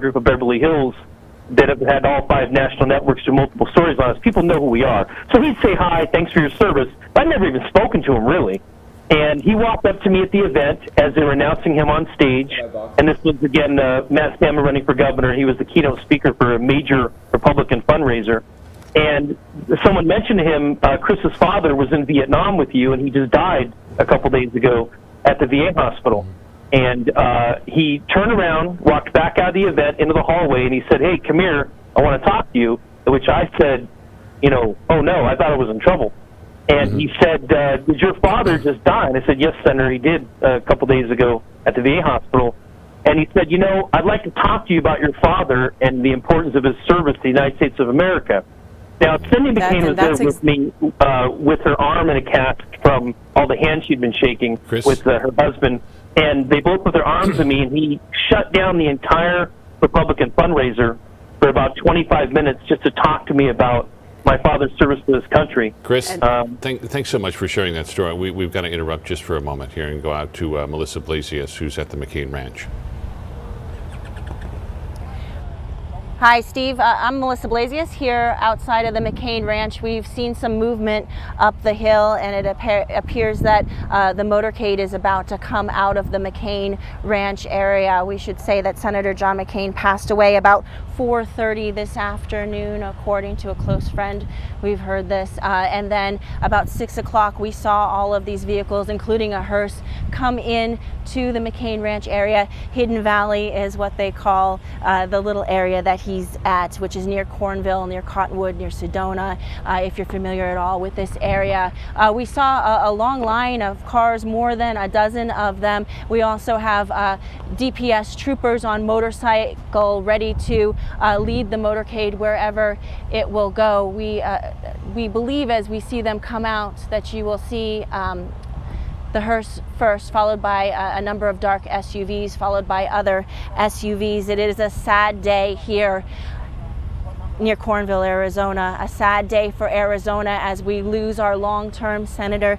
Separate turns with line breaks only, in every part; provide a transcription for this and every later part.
group of Beverly Hills that have had all 5 national networks do multiple stories on us. People know who we are. So he'd say, hi, thanks for your service. I'd never even spoken to him, really. And he walked up to me at the event as they were announcing him on stage. And this was, again, Matt Salmon running for governor. He was the keynote speaker for a major Republican fundraiser. And someone mentioned to him, Chris's father was in Vietnam with you, and he just died a couple days ago at the VA hospital. And he turned around, walked back out of the event into the hallway, and he said, hey, come here, I want to talk to you, to which I said, oh, no, I thought I was in trouble. And he said, did your father just die? And I said, yes, Senator, he did a couple days ago at the VA hospital. And he said, I'd like to talk to you about your father and the importance of his service to the United States of America. Now, Cindy McCain was there with me with her arm in a cast from all the hands she'd been shaking with her husband. And they both put their arms on me, and he shut down the entire Republican fundraiser for about 25 minutes just to talk to me about my father's service to this country.
Chris, thanks so much for sharing that story. We've got to interrupt just for a moment here and go out to Melissa Blasius, who's at the McCain Ranch.
Hi, Steve. I'm Melissa Blasius here outside of the McCain Ranch. We've seen some movement up the hill, and it appears that the motorcade is about to come out of the McCain Ranch area. We should say that Senator John McCain passed away about 4:30 this afternoon, according to a close friend. We've heard this. And then about 6 o'clock, we saw all of these vehicles, including a hearse, come in to the McCain Ranch area. Hidden Valley is what they call the little area that he's at, which is near Cornville, near Cottonwood, near Sedona, if you're familiar at all with this area. We saw a long line of cars, more than a dozen of them. We also have DPS troopers on motorcycle ready to lead the motorcade wherever it will go. We believe as we see them come out that you will see the hearse first, followed by a number of dark SUVs, followed by other SUVs. It is a sad day here near Cornville, Arizona. A sad day for Arizona as we lose our long-term Senator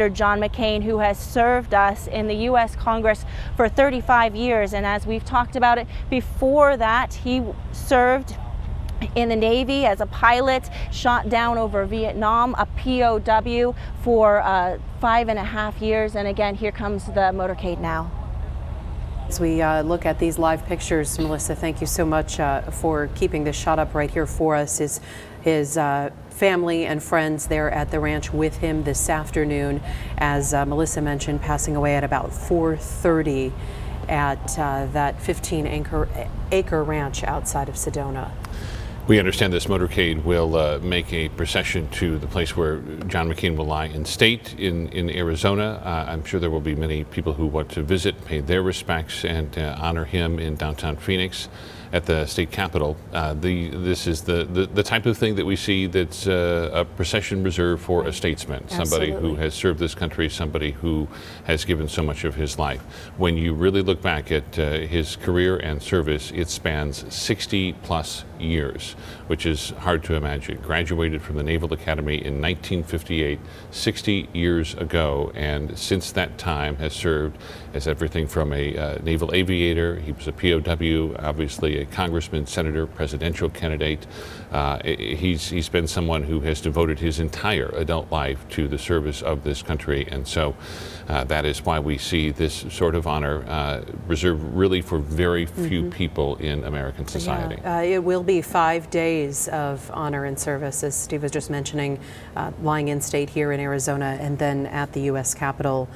John McCain, who has served us in the U.S. Congress for 35 years. And as we've talked about it before that, he served in the Navy as a pilot, shot down over Vietnam, a POW for 5.5 years. And again, here comes the motorcade now.
As we look at these live pictures, Melissa, thank you so much for keeping this shot up right here for us. His family and friends there at the ranch with him this afternoon, as Melissa mentioned, passing away at about 4:30 at that 15-acre ranch outside of Sedona.
We understand this motorcade will make a procession to the place where John McCain will lie in state in Arizona. I'm sure there will be many people who want to visit, pay their respects, and honor him in downtown Phoenix at the state capitol. This is the type of thing that we see that's a procession reserved for a statesman, somebody who has served this country, somebody who has given so much of his life. When you really look back at his career and service, it spans 60 plus years, which is hard to imagine. Graduated from the Naval Academy in 1958, 60 years ago, and since that time has served as everything from a naval aviator. He was a POW, obviously a congressman, senator, presidential candidate. He's been someone who has devoted his entire adult life to the service of this country, and so that is why we see this sort of honor reserved really for very few people in American society.
Yeah. It will be 5 days of honor and service, as Steve was just mentioning, lying in state here in Arizona and then at the U.S. Capitol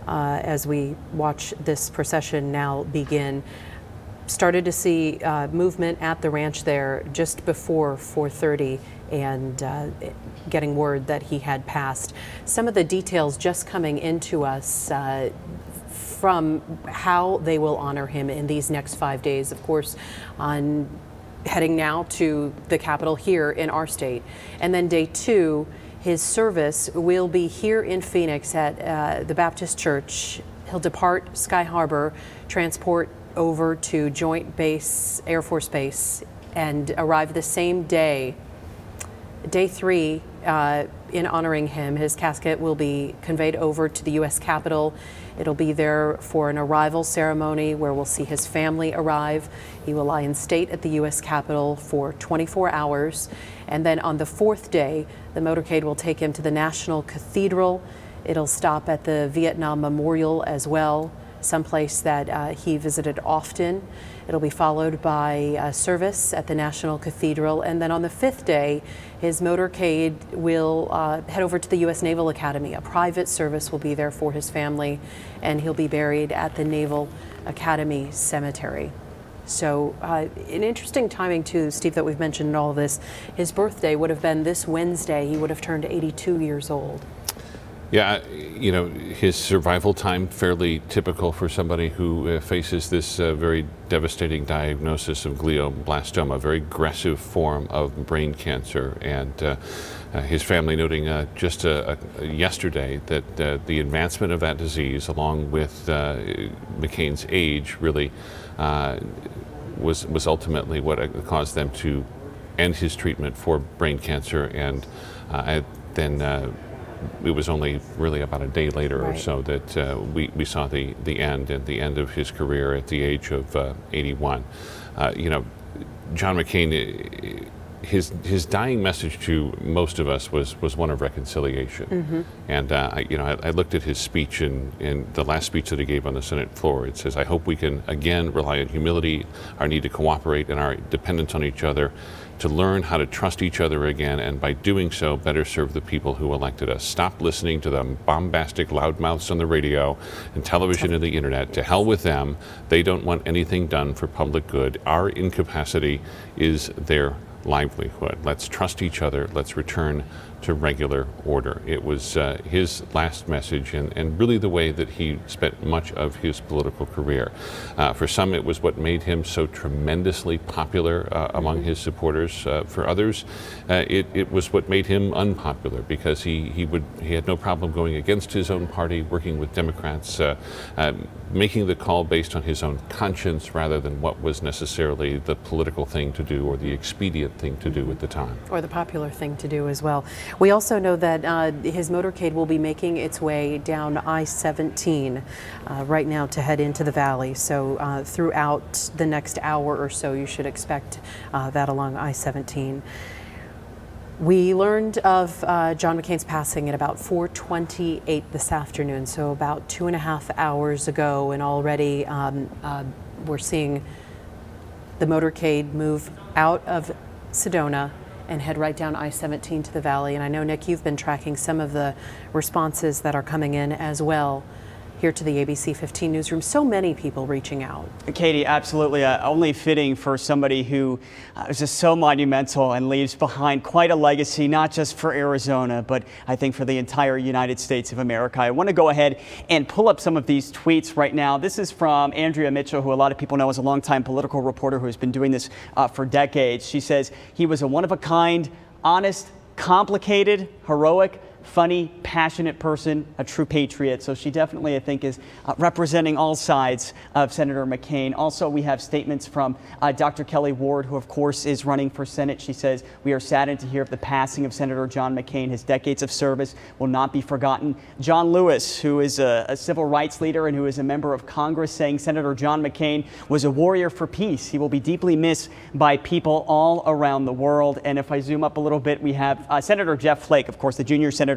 as we watch this procession now begin. Started to see movement at the ranch there just before 4:30 and getting word that he had passed. Some of the details just coming into us from how they will honor him in these next 5 days. Of course, on heading now to the Capitol here in our state. And then day 2, his service will be here in Phoenix at the Baptist Church. He'll depart Sky Harbor, transport over to Joint Air Force Base, and arrive the same day. Day 3 in honoring him. His casket will be conveyed over to the U.S. Capitol. It'll be there for an arrival ceremony where we'll see his family arrive. He will lie in state at the U.S. Capitol for 24 hours. And then on the fourth day, the motorcade will take him to the National Cathedral. It'll stop at the Vietnam Memorial as well, someplace that he visited often. It'll be followed by a service at the National Cathedral. And then on the fifth day, his motorcade will head over to the U.S. Naval Academy. A private service will be there for his family, and he'll be buried at the Naval Academy Cemetery. So an interesting timing too, Steve, that we've mentioned in all of this. His birthday would have been this Wednesday. He would have turned 82 years old.
Yeah, you know, his survival time fairly typical for somebody who faces this very devastating diagnosis of glioblastoma, a very aggressive form of brain cancer. And his family noting just yesterday that the advancement of that disease, along with McCain's age, really was ultimately what caused them to end his treatment for brain cancer. And then it was only really about a day later or so that we saw the end of his career at the age of 81. You know, John McCain, his dying message to most of us was one of reconciliation. Mm-hmm. And I looked at his speech in the last speech that he gave on the Senate floor. It says, "I hope we can again rely on humility, our need to cooperate, and our dependence on each other, to learn how to trust each other again, and by doing so, better serve the people who elected us. Stop listening to the bombastic loudmouths on the radio and television and the internet. To hell with them. They don't want anything done for public good. Our incapacity is their livelihood. Let's trust each other. Let's return to regular order." It was his last message, and really the way that he spent much of his political career. For some, it was what made him so tremendously popular among his supporters. For others, it was what made him unpopular, because he had no problem going against his own party, working with Democrats, making the call based on his own conscience rather than what was necessarily the political thing to do or the expedient thing to do at the time.
Or the popular thing to do as well. We also know that his motorcade will be making its way down I-17 right now to head into the valley. So throughout the next hour or so, you should expect that along I-17. We learned of John McCain's passing at about 4:28 this afternoon, so about 2.5 hours ago, and already we're seeing the motorcade move out of Sedona and head right down I-17 to the valley. And I know, Nick, you've been tracking some of the responses that are coming in as well here to the ABC 15 newsroom. So many people reaching out.
Katie, absolutely. Only fitting for somebody who is just so monumental and leaves behind quite a legacy, not just for Arizona, but I think for the entire United States of America. I want to go ahead and pull up some of these tweets right now. This is from Andrea Mitchell, who a lot of people know as a longtime political reporter who has been doing this for decades. She says he was a one-of-a-kind, honest, complicated, heroic, funny, passionate person, a true patriot. So she definitely, I think, is representing all sides of Senator McCain. Also, we have statements from Dr. Kelly Ward, who of course is running for Senate. She says, "We are saddened to hear of the passing of Senator John McCain. His decades of service will not be forgotten." John Lewis, who is a civil rights leader and who is a member of Congress, saying Senator John McCain was a warrior for peace. He will be deeply missed by people all around the world. And if I zoom up a little bit, we have Senator Jeff Flake, of course, the junior senator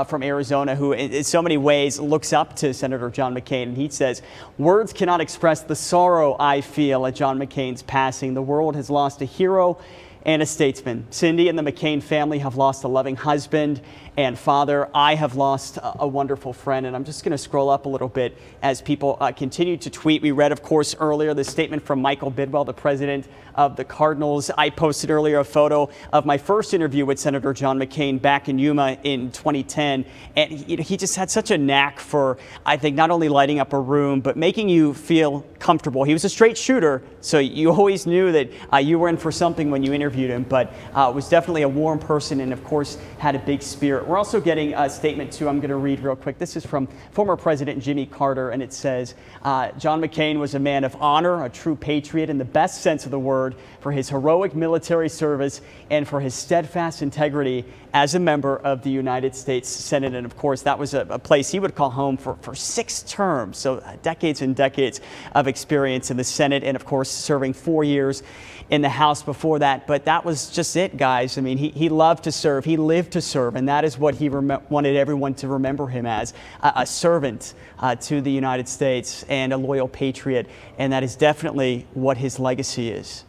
from Arizona, who in so many ways looks up to Senator John McCain. And he says, "Words cannot express the sorrow I feel at John McCain's passing. The world has lost a hero and a statesman. Cindy and the McCain family have lost a loving husband and father. I have lost a wonderful friend." And I'm just going to scroll up a little bit as people continue to tweet. We read, of course, earlier the statement from Michael Bidwell, the president of the Cardinals. I posted earlier a photo of my first interview with Senator John McCain back in Yuma in 2010. And he just had such a knack for, I think, not only lighting up a room, but making you feel comfortable. He was a straight shooter, so you always knew that you were in for something when you interviewed interviewed him, but was definitely a warm person and, of course, had a big spirit. We're also getting a statement, too, I'm going to read real quick. This is from former President Jimmy Carter, and it says, John McCain was a man of honor, a true patriot in the best sense of the word, for his heroic military service and for his steadfast integrity as a member of the United States Senate. And of course, that was a place he would call home for 6 terms. So decades and decades of experience in the Senate, and of course, serving 4 years in the House before that. But that was just it, guys. I mean, he loved to serve. He lived to serve. And that is what he wanted everyone to remember him as, a servant to the United States and a loyal patriot. And that is definitely what his legacy is.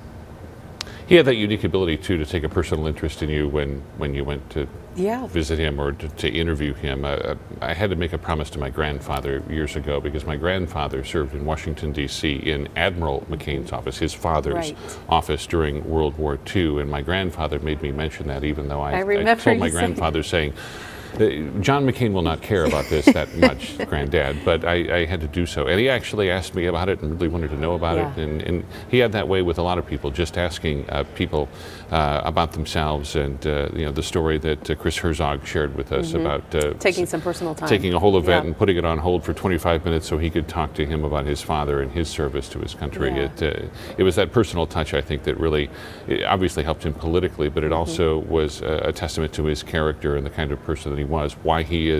He had that unique ability, too, to take a personal interest in you when you went to visit him or to interview him. I had to make a promise to my grandfather years ago because my grandfather served in Washington, D.C. in Admiral McCain's office, his father's office during World War II. And my grandfather made me mention that, even though I told my grandfather saying, John McCain will not care about this that much, Granddad, but I had to do so. And he actually asked me about it and really wanted to know about it. And he had that way with a lot of people, just asking people about themselves. And the story that Chris Herzog shared with us about
taking some personal time,
taking a whole event and putting it on hold for 25 minutes so he could talk to him about his father and his service to his country. It was that personal touch, I think, that really obviously helped him politically, but it also was a testament to his character and the kind of person that he was, why he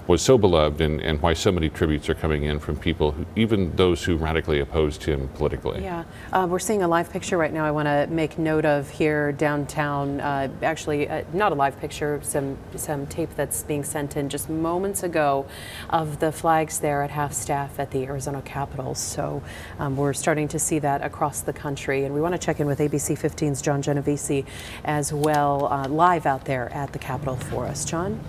was so beloved, and why so many tributes are coming in from people, even those who radically opposed him politically.
We're seeing a live picture right now I want to make note of here downtown. Actually, not a live picture, some tape that's being sent in just moments ago of the flags there at half-staff at the Arizona Capitol. So we're starting to see that across the country, and we want to check in with ABC 15's John Genovese as well, live out there at the Capitol for us. John?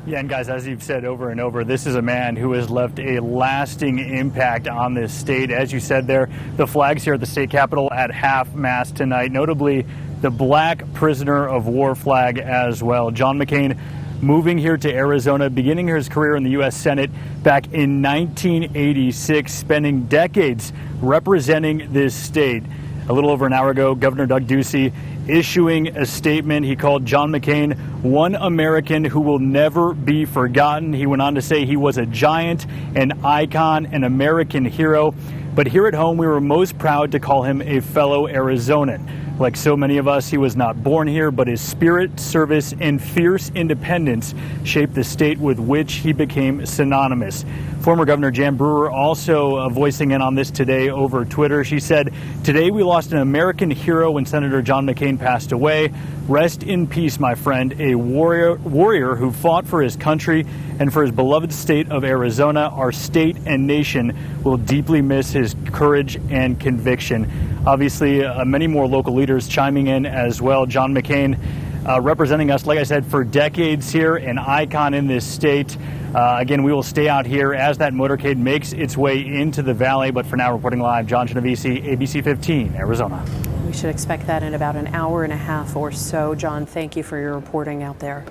Yeah, and guys, as you've said over and over, this is a man who has left a lasting impact on this state. As you said there, the flags here at the state capitol at half-mast tonight, notably the black prisoner of war flag as well. John McCain moving here to Arizona, beginning his career in the U.S. Senate back in 1986, spending decades representing this state. A little over an hour ago, Governor Doug Ducey issuing a statement. He called John McCain one American who will never be forgotten. He went on to say he was a giant, an icon, an American hero. But here at home, we were most proud to call him a fellow Arizonan. Like so many of us, he was not born here, but his spirit, service, and fierce independence shaped the state with which he became synonymous. Former Governor Jan Brewer also voicing in on this today over Twitter. She said, "Today we lost an American hero when Senator John McCain passed away. Rest in peace, my friend, a warrior who fought for his country and for his beloved state of Arizona. Our state and nation will deeply miss his courage and conviction." Obviously, many more local leaders chiming in as well. John McCain representing us, like I said, for decades here, an icon in this state. Again, we will stay out here as that motorcade makes its way into the valley. But for now, reporting live, John Genovese, ABC 15, Arizona.
We should expect that in about an hour and a half or so. John, thank you for your reporting out there.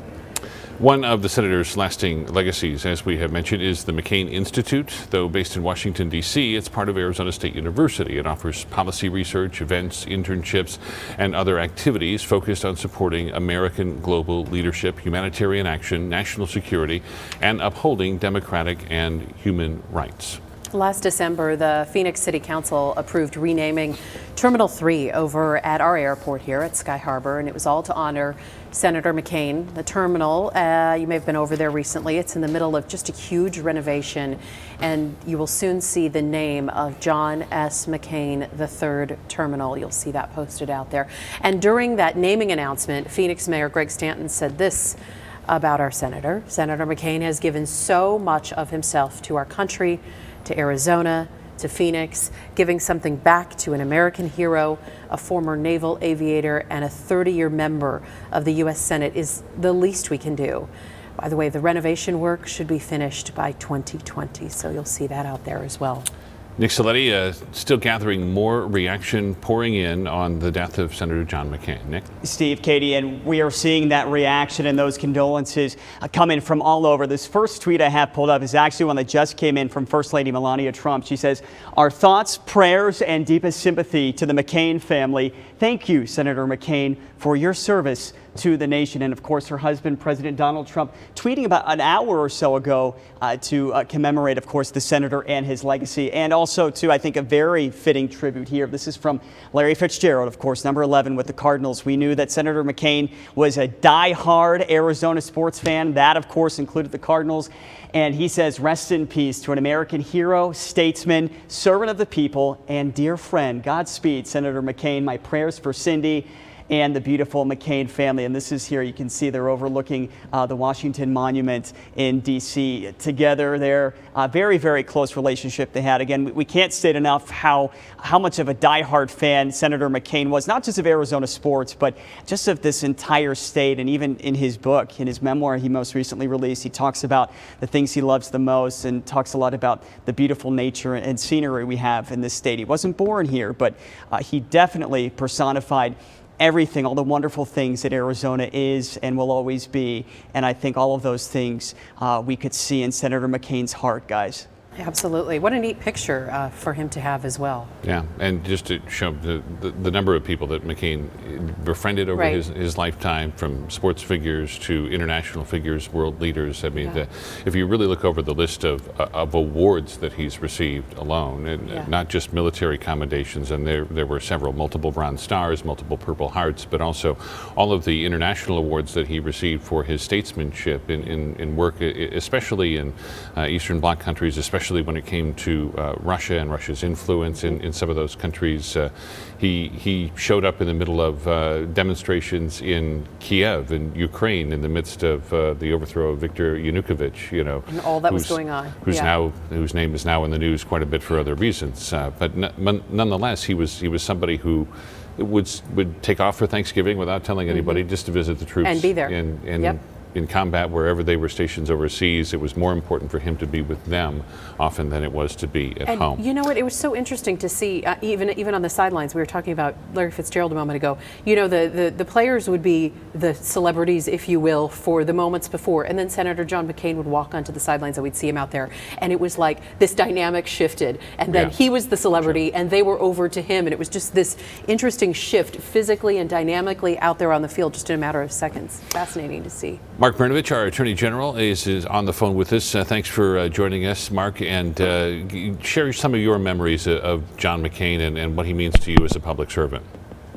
One of the senator's lasting legacies, as we have mentioned, is the McCain Institute. Though based in Washington, D.C., it's part of Arizona State University. It offers policy research, events, internships, and other activities focused on supporting American global leadership, humanitarian action, national security, and upholding democratic and human rights.
Last December, the Phoenix City Council approved renaming Terminal 3 over at our airport here at Sky Harbor, and it was all to honor Senator McCain. The terminal, you may have been over there recently, it's in the middle of just a huge renovation, and you will soon see the name of John S. McCain III Terminal. You'll see that posted out there. And during that naming announcement, Phoenix Mayor Greg Stanton said this about our senator. Senator McCain has given so much of himself to our country, to Arizona, to Phoenix, giving something back to an American hero, a former naval aviator, and a 30-year member of the U.S. Senate is the least we can do. By the way, the renovation work should be finished by 2020, so you'll see that out there as well.
Nick Saletti, still gathering more reaction pouring in on the death of Senator John McCain. Nick?
Steve, Katie, and we are seeing that reaction and those condolences coming from all over. This first tweet I have pulled up is actually one that just came in from First Lady Melania Trump. She says, "Our thoughts, prayers, and deepest sympathy to the McCain family. Thank you, Senator McCain, for your service to the nation." And of course, her husband, President Donald Trump, tweeting about an hour or so ago to commemorate, of course, the senator and his legacy, and also to, I think, a very fitting tribute here. This is from Larry Fitzgerald, of course, number 11 with the Cardinals. "We knew that Senator McCain was a die-hard Arizona sports fan. That, of course, included the Cardinals." And he says, "Rest in peace to an American hero, statesman, servant of the people, and dear friend. Godspeed, Senator McCain. My prayers for Cindy and the beautiful McCain family." And this is here. You can see they're overlooking the Washington Monument in D.C. together. They're a very, very close relationship they had. Again, we can't state enough how much of a diehard fan Senator McCain was, not just of Arizona sports, but just of this entire state. And even in his book, in his memoir he most recently released, he talks about the things he loves the most and talks a lot about the beautiful nature and scenery we have in this state. He wasn't born here, but he definitely personified everything, all the wonderful things that Arizona is and will always be. And I think all of those things we could see in Senator McCain's heart, guys.
Absolutely. What a neat picture for him to have as well.
Yeah, and just to show the number of people that McCain befriended over his lifetime, from sports figures to international figures, world leaders. I mean, if you really look over the list of awards that he's received alone, and not just military commendations, and there were several, multiple Bronze Stars, multiple Purple Hearts, but also all of the international awards that he received for his statesmanship in work, especially in Eastern Bloc countries, especially when it came to Russia and Russia's influence in some of those countries. He showed up in the middle of demonstrations in Kiev in Ukraine in the midst of the overthrow of Viktor Yanukovych,
and all that was going on.
Whose name is now in the news quite a bit for other reasons. But nonetheless, he was somebody who would take off for Thanksgiving without telling anybody, just to visit the troops
and be there
in combat wherever they were stationed overseas. It was more important for him to be with them often than it was to be at home.
You know what? It was so interesting to see, even on the sidelines. We were talking about Larry Fitzgerald a moment ago. The players would be the celebrities, if you will, for the moments before, and then Senator John McCain would walk onto the sidelines, and we'd see him out there, and it was like this dynamic shifted, and then he was the celebrity, and they were over to him, and it was just this interesting shift physically and dynamically out there on the field, just in a matter of seconds. Fascinating to see.
Mark Brnovich, our Attorney General, is on the phone with us. Thanks for joining us, Mark, and share some of your memories of John McCain and what he means to you as a public servant.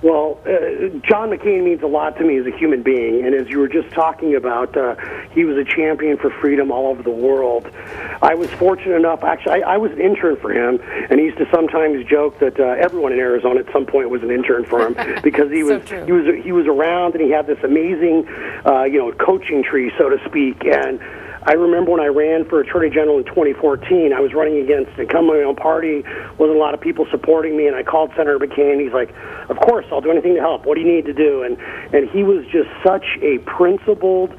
Well, John McCain means a lot to me as a human being, and as you were just talking about, he was a champion for freedom all over the world. I was fortunate enough, actually, I was an intern for him, and he used to sometimes joke that everyone in Arizona at some point was an intern for him because he was around, and he had this amazing, coaching tree, so to speak. And I remember when I ran for Attorney General in 2014, I was running against an incumbent of my own party, wasn't a lot of people supporting me, and I called Senator McCain. He's like, "Of course, I'll do anything to help. What do you need to do?" And he was just such a principled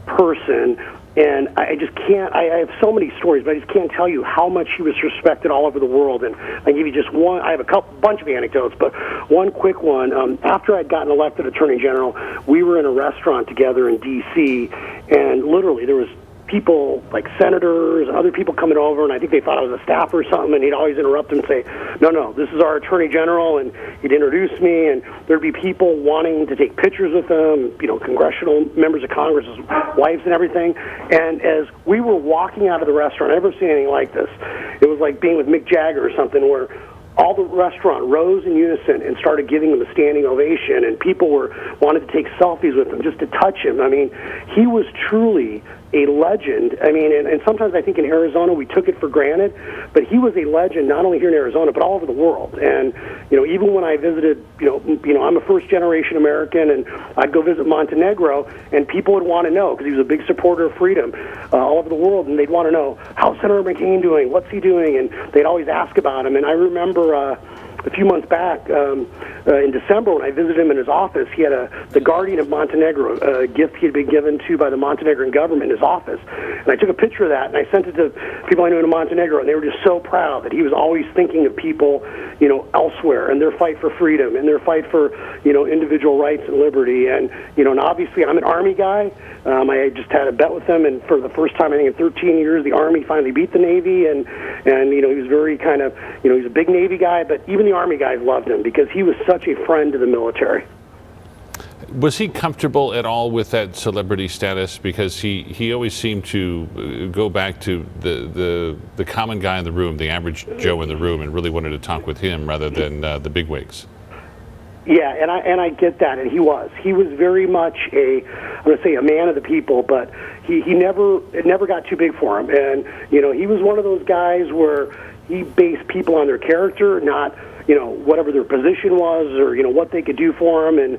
person, and I just can't, I have so many stories, but I just can't tell you how much he was respected all over the world. And I give you just one, I have a bunch of anecdotes, but one quick one. After I'd gotten elected Attorney General, we were in a restaurant together in D.C., and literally there was people like senators and other people coming over, and I think they thought I was a staffer or something, and he'd always interrupt and say, no, this is our Attorney General, and he'd introduce me, and there'd be people wanting to take pictures with him, congressional members of Congress's wives and everything. And as we were walking out of the restaurant, I've never seen anything like this. It was like being with Mick Jagger or something, where all the restaurant rose in unison and started giving him a standing ovation, and people wanted to take selfies with him just to touch him. I mean, he was truly a legend. I mean, and sometimes I think in Arizona we took it for granted, but he was a legend not only here in Arizona but all over the world. And even when I visited, I'm a first-generation American, and I'd go visit Montenegro, and people would want to know, because he was a big supporter of freedom all over the world, and they'd want to know, how's Senator McCain doing? What's he doing? And they'd always ask about him. And I remember a few months back in December when I visited him in his office. He had the Guardian of Montenegro, a gift he had been given to by the Montenegrin government in his office. And I took a picture of that and I sent it to people I knew in Montenegro, and they were just so proud that he was always thinking of people, elsewhere, and their fight for freedom and their fight for, individual rights and liberty. And, and obviously I'm an Army guy. I just had a bet with him, and for the first time, I think in 13 years, the Army finally beat the Navy, and he was very kind of, he's a big Navy guy, but even the Army guys loved him because he was such a friend to the military.
Was he comfortable at all with that celebrity status? Because he always seemed to go back to the common guy in the room, the average Joe in the room, and really wanted to talk with him rather than the bigwigs.
Yeah, and I get that, and he was very much I'm going to say a man of the people, but it never got too big for him, and he was one of those guys where he based people on their character, not whatever their position was or what they could do for him, and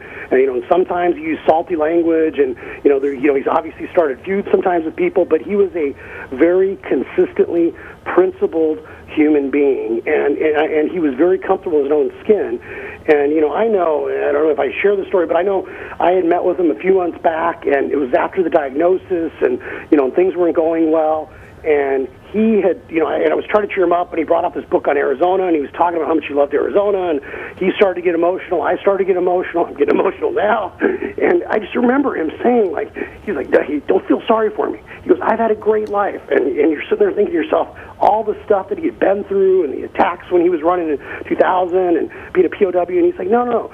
sometimes he used salty language, and he's obviously started feuds sometimes with people, but he was a very consistently principled human being, and he was very comfortable in his own skin. And I don't know if I share the story, but I know I had met with him a few months back, and it was after the diagnosis, and things weren't going well, and he had, and I was trying to cheer him up, and he brought up this book on Arizona, and he was talking about how much he loved Arizona, and he started to get emotional. I started to get emotional. I'm getting emotional now. And I just remember him saying, he's like, don't feel sorry for me. He goes, I've had a great life. And you're sitting there thinking to yourself, all the stuff that he had been through, and the attacks when he was running in 2000, and being a POW, and he's like, no.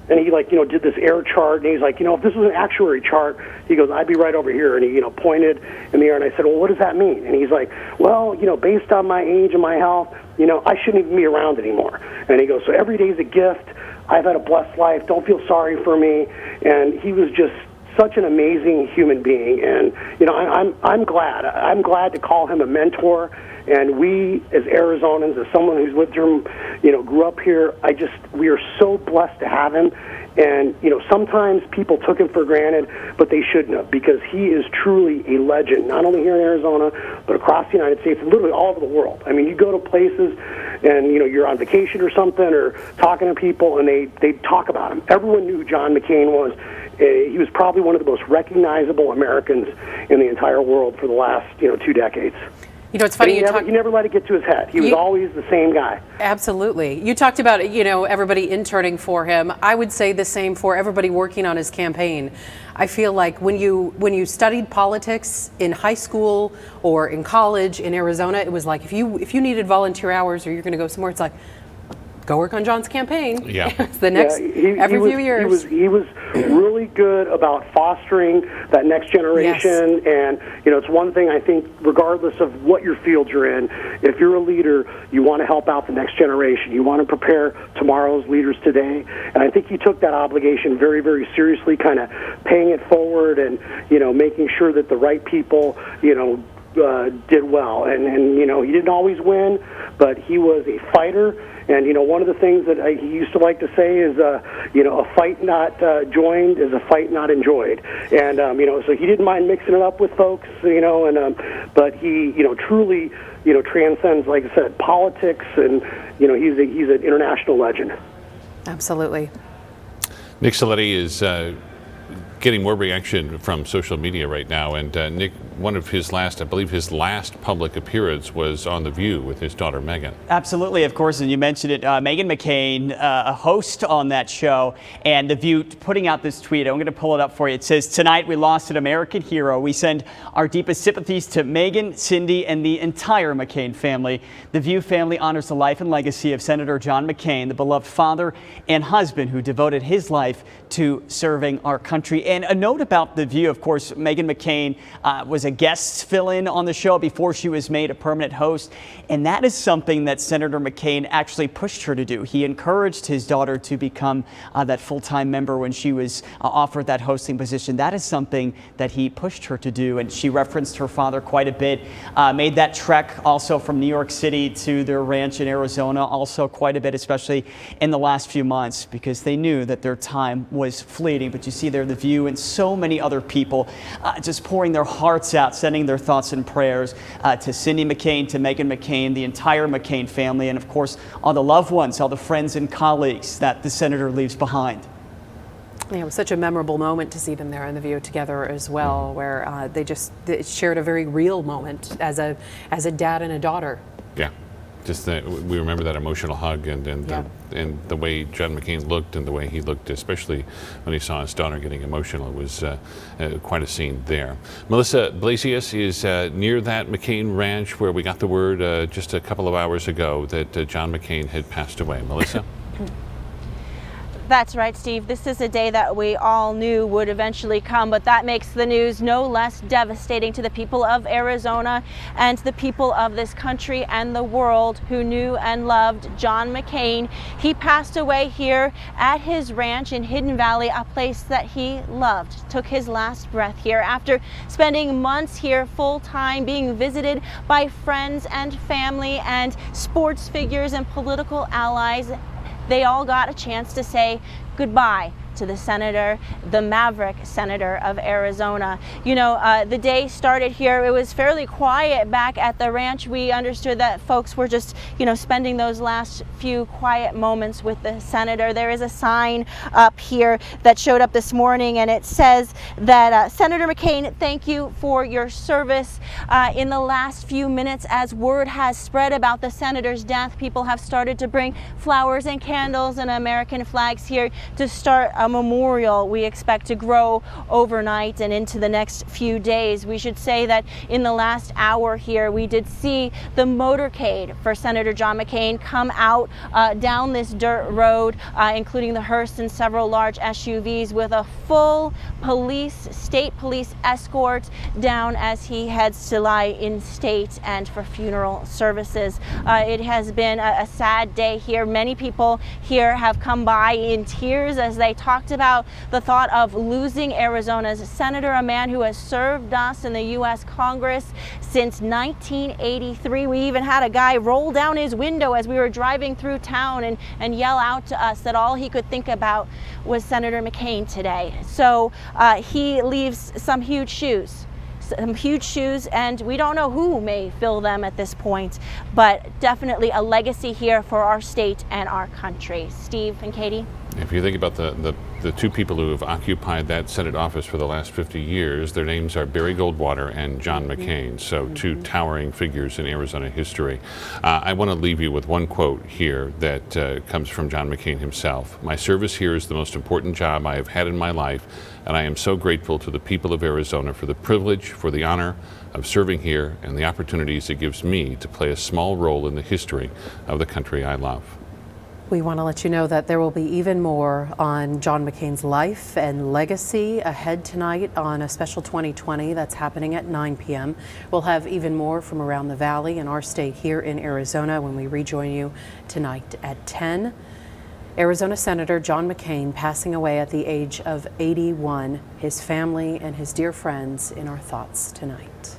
And he did this air chart, and he's like, if this was an actuary chart, he goes, I'd be right over here. And he, pointed in the air, and I said, well, what does that mean? And he's like, well, based on my age and my health, I shouldn't even be around anymore. And he goes, so every day's a gift. I've had a blessed life. Don't feel sorry for me. And he was just such an amazing human being. And, I'm glad. I'm glad to call him a mentor. And we, as Arizonans, as someone who's lived here, grew up here, we are so blessed to have him. And, sometimes people took him for granted, but they shouldn't have, because he is truly a legend, not only here in Arizona, but across the United States and literally all over the world. I mean, you go to places and, you're on vacation or something or talking to people, and they talk about him. Everyone knew who John McCain was. He was probably one of the most recognizable Americans in the entire world for the last, 2 decades.
It's funny.
He never let it get to his head. He was always the same guy.
Absolutely. You talked about, everybody interning for him. I would say the same for everybody working on his campaign. I feel like when you studied politics in high school or in college in Arizona, it was like if you needed volunteer hours or you're going to go somewhere, it's like, go work on John's campaign.
Yeah.
It's the next every few years.
He was really good about fostering that next generation. Yes. And it's one thing, I think, regardless of what your field you're in, if you're a leader, you want to help out the next generation. You want to prepare tomorrow's leaders today. And I think he took that obligation very, very seriously, kind of paying it forward and making sure that the right people did well. And he didn't always win, but he was a fighter. And, one of the things that he used to like to say is, a fight not joined is a fight not enjoyed. And, so he didn't mind mixing it up with folks, but he, truly, transcends, like I said, politics, and, he's an international legend.
Absolutely.
Nick Saletti is getting more reaction from social media right now, and Nick, one of his last public appearance was on The View with his daughter Meghan.
Absolutely, of course, and you mentioned it, Meghan McCain, a host on that show, and The View putting out this tweet. I'm going to pull it up for you. It says, tonight we lost an American hero. We send our deepest sympathies to Meghan, Cindy, and the entire McCain family. The View family honors the life and legacy of Senator John McCain, the beloved father and husband who devoted his life to serving our country. And a note about The View, of course, Meghan McCain was a guest fill-in on the show before she was made a permanent host. And that is something that Senator McCain actually pushed her to do. He encouraged his daughter to become that full-time member when she was offered that hosting position. That is something that he pushed her to do. And she referenced her father quite a bit, made that trek also from New York City to their ranch in Arizona also quite a bit, especially in the last few months, because they knew that their time was fleeting. But you see there The View you and so many other people just pouring their hearts out, sending their thoughts and prayers to Cindy McCain, to Meghan McCain, the entire McCain family, and of course all the loved ones, all the friends and colleagues that the senator leaves behind.
Yeah, it was such a memorable moment to see them there on The View together as well, where they shared a very real moment as a dad and a daughter.
Yeah, just we remember that emotional hug and the way John McCain looked and the way he looked, especially when he saw his daughter getting emotional. It was quite a scene there. Melissa Blasius is near that McCain ranch where we got the word just a couple of hours ago that John McCain had passed away. Melissa?
That's right, Steve. This is a day that we all knew would eventually come, but that makes the news no less devastating to the people of Arizona and the people of this country and the world who knew and loved John McCain. He passed away here at his ranch in Hidden Valley, a place that he loved. Took his last breath here after spending months here full-time, being visited by friends and family and sports figures and political allies. They all got a chance to say goodbye to the senator, the maverick senator of Arizona. You know, the day started here. It was fairly quiet back at the ranch. We understood that folks were just, you know, spending those last few quiet moments with the senator. There is a sign up here that showed up this morning, and it says that Senator McCain, thank you for your service. In the last few minutes, as word has spread about the senator's death, people have started to bring flowers and candles and American flags here to start a memorial we expect to grow overnight and into the next few days. We should say that in the last hour here, we did see the motorcade for Senator John McCain come out down this dirt road, including the hearse and several large SUVs, with a full state police escort down as he heads to lie in state and for funeral services. It has been a sad day here. Many people here have come by in tears as they talked about the thought of losing Arizona's senator, a man who has served us in the U.S. Congress since 1983. We even had a guy roll down his window as we were driving through town and yell out to us that all he could think about was Senator McCain today. So he leaves some huge shoes, and we don't know who may fill them at this point, but definitely a legacy here for our state and our country. Steve and Katie?
If you think about the two people who have occupied that Senate office for the last 50 years, their names are Barry Goldwater and John McCain, so two towering figures in Arizona history. I want to leave you with one quote here that comes from John McCain himself. "My service here is the most important job I have had in my life, and I am so grateful to the people of Arizona for the privilege, for the honor of serving here, and the opportunities it gives me to play a small role in the history of the country I love."
We want to let you know that there will be even more on John McCain's life and legacy ahead tonight on a special 2020 that's happening at 9 p.m. We'll have even more from around the valley and our state here in Arizona when we rejoin you tonight at 10. Arizona Senator John McCain passing away at the age of 81. His family and his dear friends in our thoughts tonight.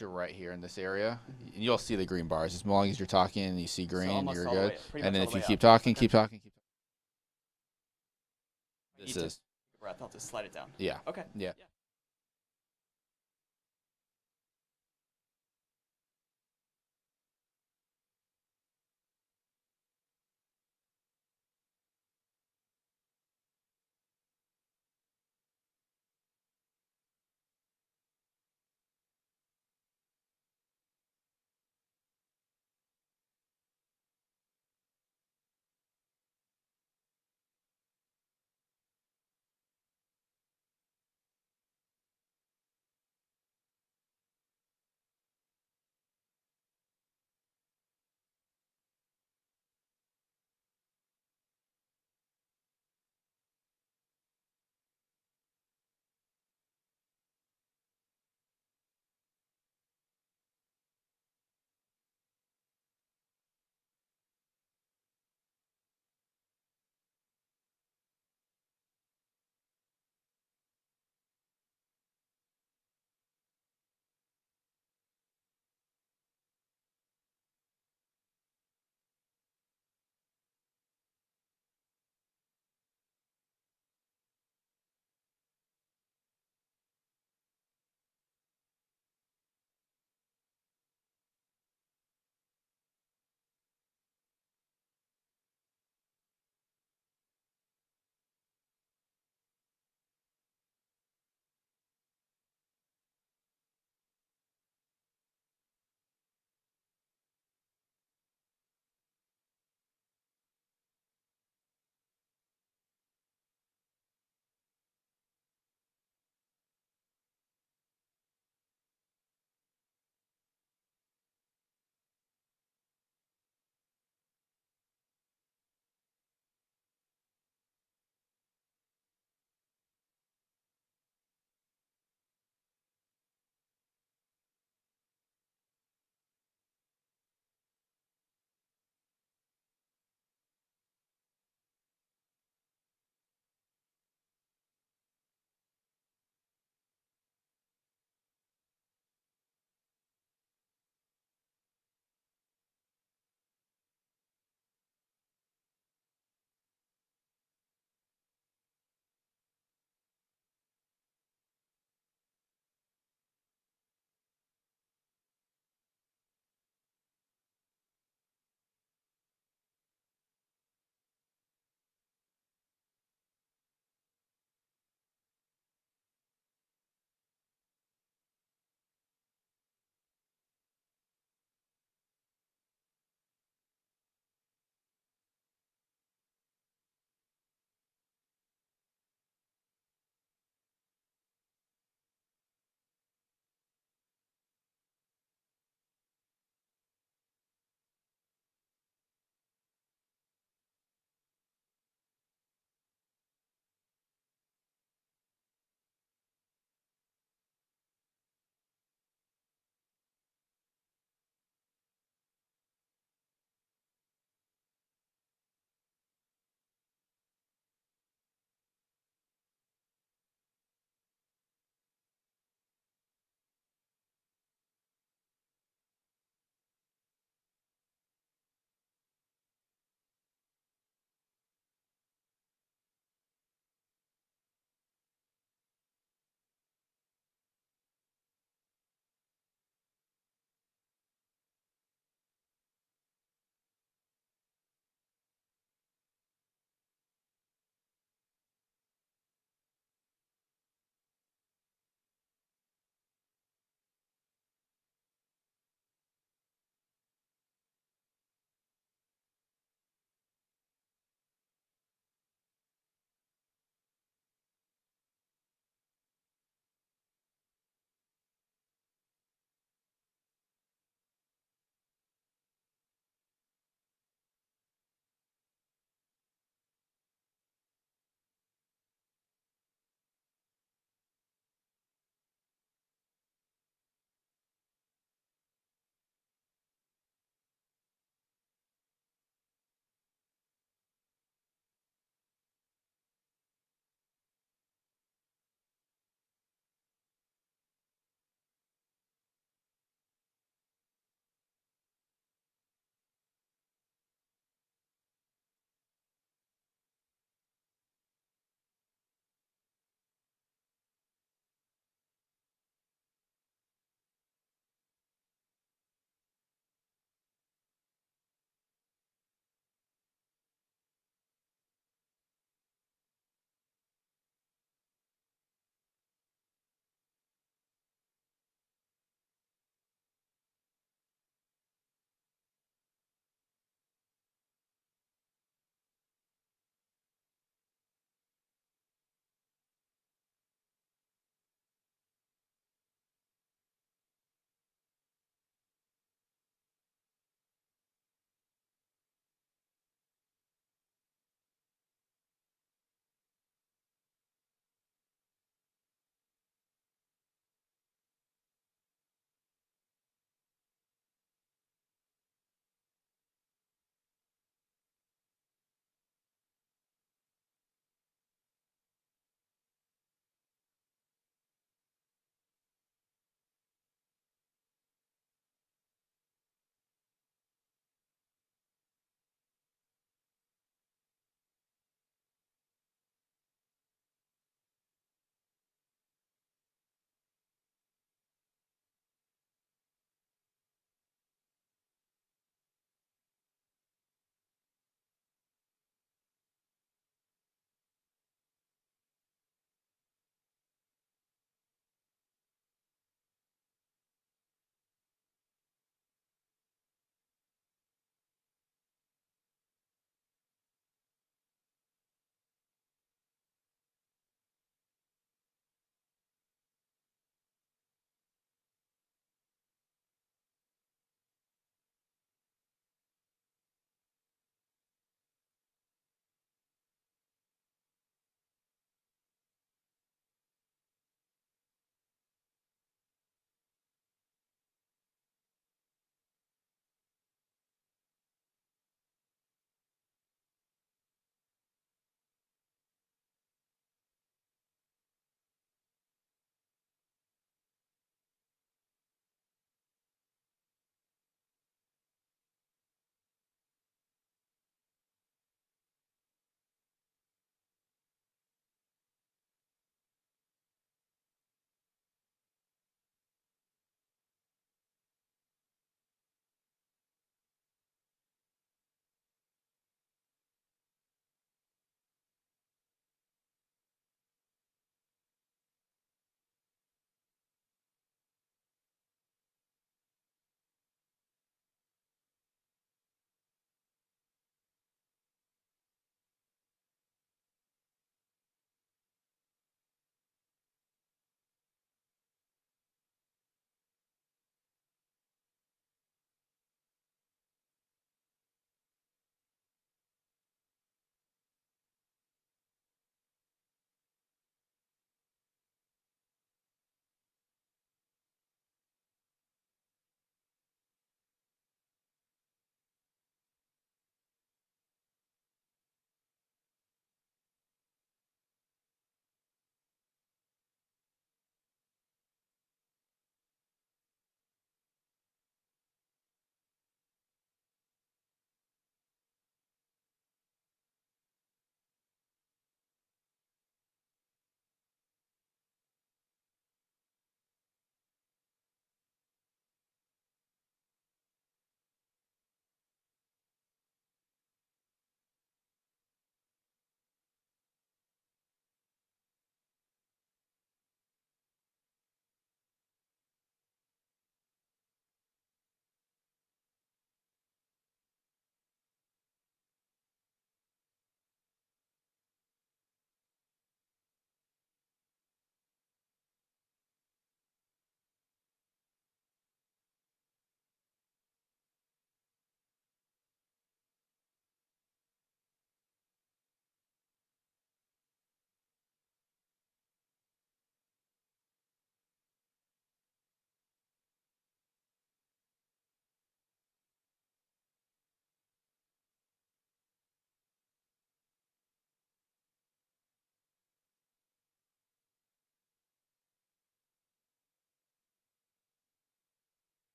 to right here in this area. And you'll see the green bars. As long as you're talking and you see green,
almost
you're
all the
good.
way- pretty
And
much
then
all
if
the
you
way
keep
up.
talking,
Okay.
keep talking, keep talking. This
Need to
is,
take a breath. I'll just slide it down.
yeah.
Okay.
Yeah.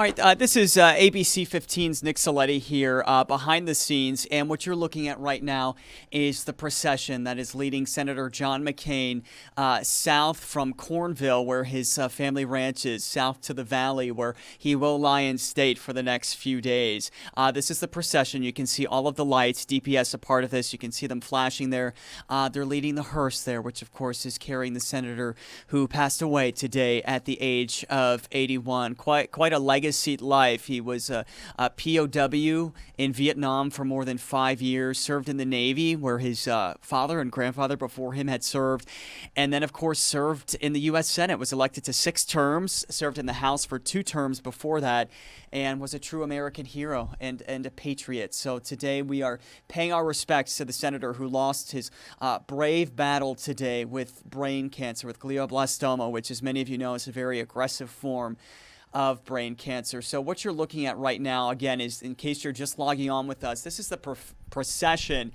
All right, this is ABC 15's Nick Saletti here behind the scenes, and what you're looking at right now is the procession that is leading Senator John McCain south from Cornville, where his family ranch is, south to the valley, where he will lie in state for the next few days. This is the procession. You can see all of the lights, DPS a part of this. You can see them flashing there. They're leading the hearse there, which of course is carrying the senator who passed away today at the age of 81. Quite a legacy life. He was a POW in Vietnam for more than 5 years, served in the Navy where his father and grandfather before him had served, and then of course served in the U.S. Senate, was elected to 6 terms, served in the House for 2 terms before that, and was a true American hero and a patriot. So today we are paying our respects to the senator who lost his brave battle today with brain cancer, with glioblastoma, which, as many of you know, is a very aggressive form of brain cancer. So what you're looking at right now, again, is, in case you're just logging on with us, this is the procession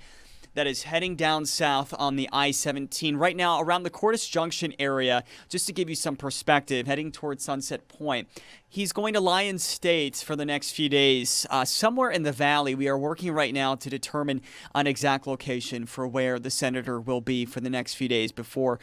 that is heading down south on the I-17 right now around the Cordis Junction area. Just to give you some perspective, heading towards Sunset Point. He's going to lie in state for the next few days somewhere in the valley. We are working right now to determine an exact location for where the senator will be for the next few days before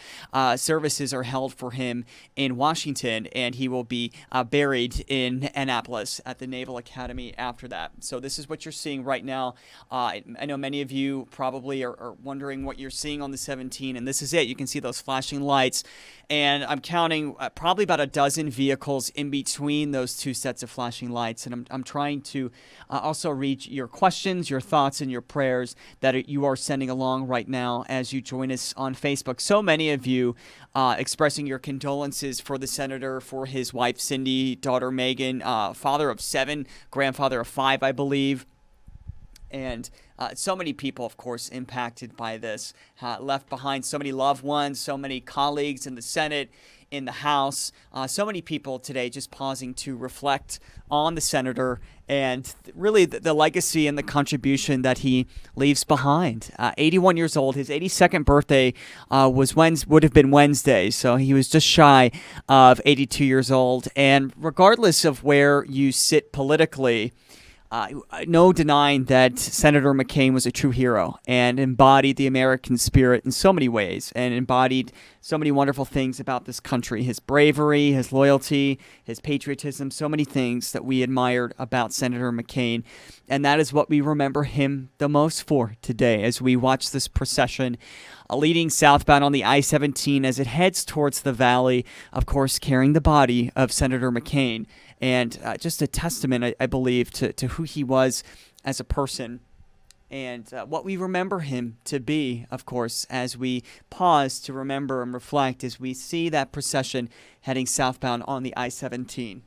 services are held for him in Washington, and he will be buried in Annapolis at the Naval Academy after that. So this is what you're seeing right now. I know many of you probably are wondering what you're seeing on the 17, and this is it. You can see those flashing lights, and I'm counting probably about a dozen vehicles in between those 2 sets of flashing lights, and I'm trying to also read your questions, your thoughts, and your prayers that you are sending along right now as you join us on Facebook. So many of you expressing your condolences for the senator, for his wife Cindy, daughter Megan, father of 7, grandfather of 5, I believe. And so many people, of course, impacted by this, left behind so many loved ones, so many colleagues in the Senate, in the House, so many people today just pausing to reflect on the senator and really the legacy and the contribution that he leaves behind. 81 years old, his 82nd birthday would have been Wednesday, so he was just shy of 82 years old. And regardless of where you sit politically, no denying that Senator McCain was a true hero and embodied the American spirit in so many ways and embodied so many wonderful things about this country. His bravery, his loyalty, his patriotism, so many things that we admired about Senator McCain. And that is what we remember him the most for today as we watch this procession leading southbound on the I-17 as it heads towards the valley, of course, carrying the body of Senator McCain. And just a testament, I believe, to who he was as a person and what we remember him to be, of course, as we pause to remember and reflect as we see that procession heading southbound on the I-17.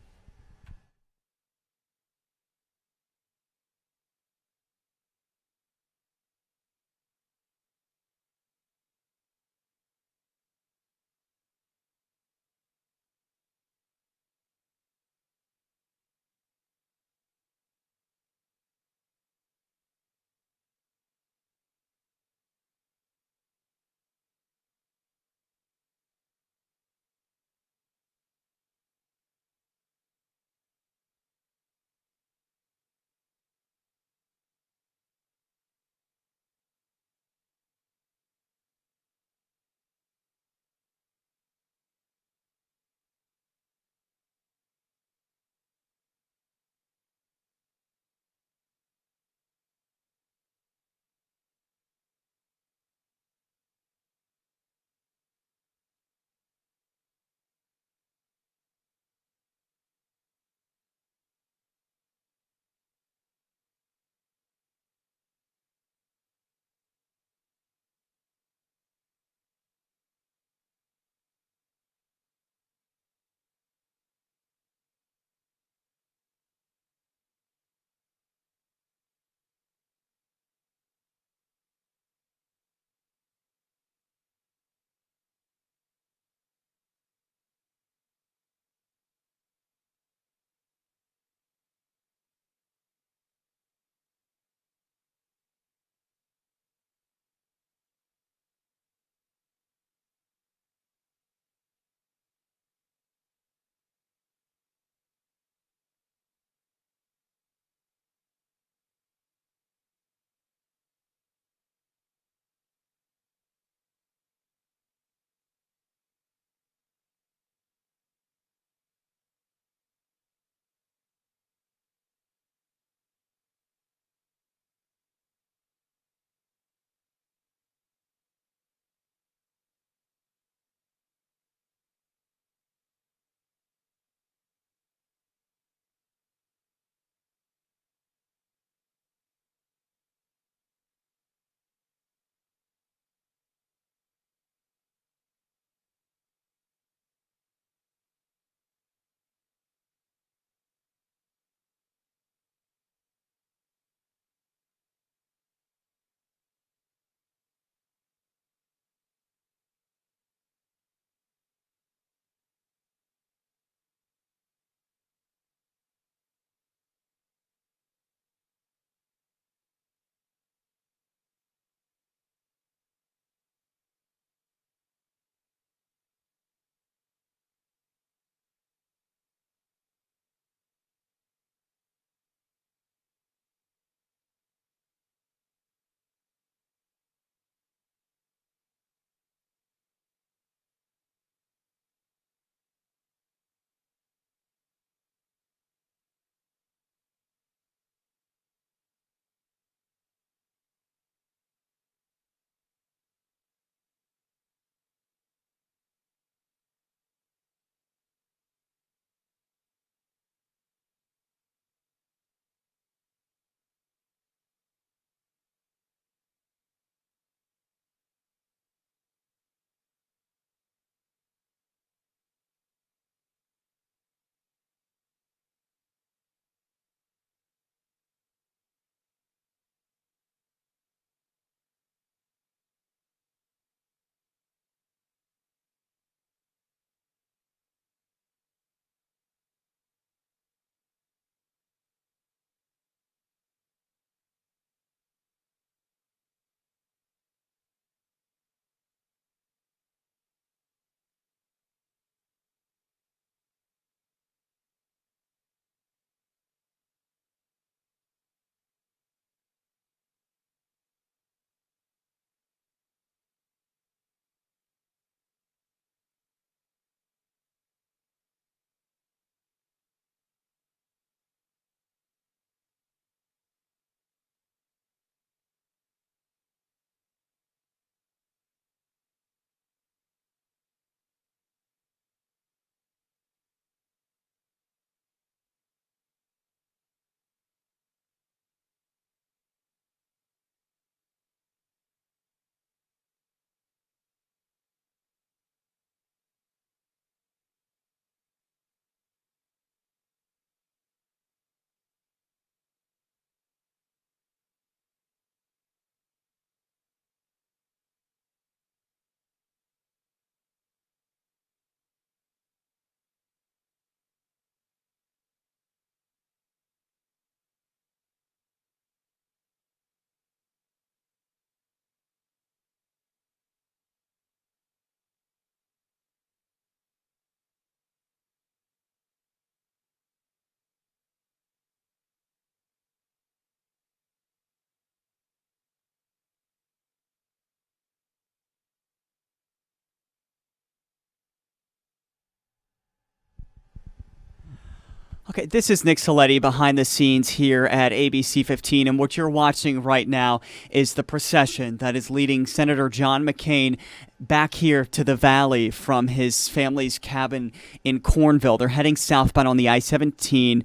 Okay, this is Nick Saletti behind the scenes here at ABC 15, and what you're watching right now is the procession that is leading Senator John McCain back here to the valley from his family's cabin in Cornville. They're heading southbound on the I-17.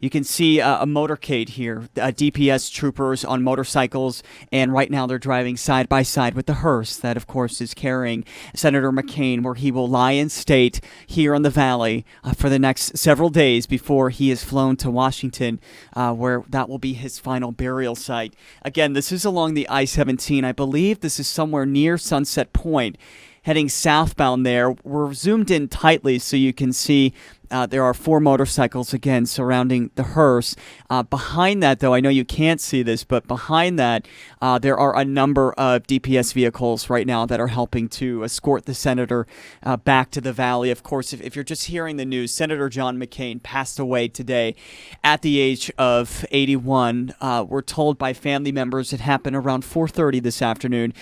You can see a motorcade here, DPS troopers on motorcycles, and right now they're driving side by side with the hearse that, of course, is carrying Senator McCain, where he will lie in state here in the valley for the next several days before he is flown to Washington, where that will be his final burial site. Again, this is along the I-17. I believe this is somewhere near Sunset Point. Heading southbound there, we're zoomed in tightly so you can see there are 4 motorcycles, again, surrounding the hearse. Behind that, though, I know you can't see this, but behind that, there are a number of DPS vehicles right now that are helping to escort the senator back to the valley. Of course, if you're just hearing the news, Senator John McCain passed away today at the age of 81. We're told by family members it happened around 4:30 this afternoon.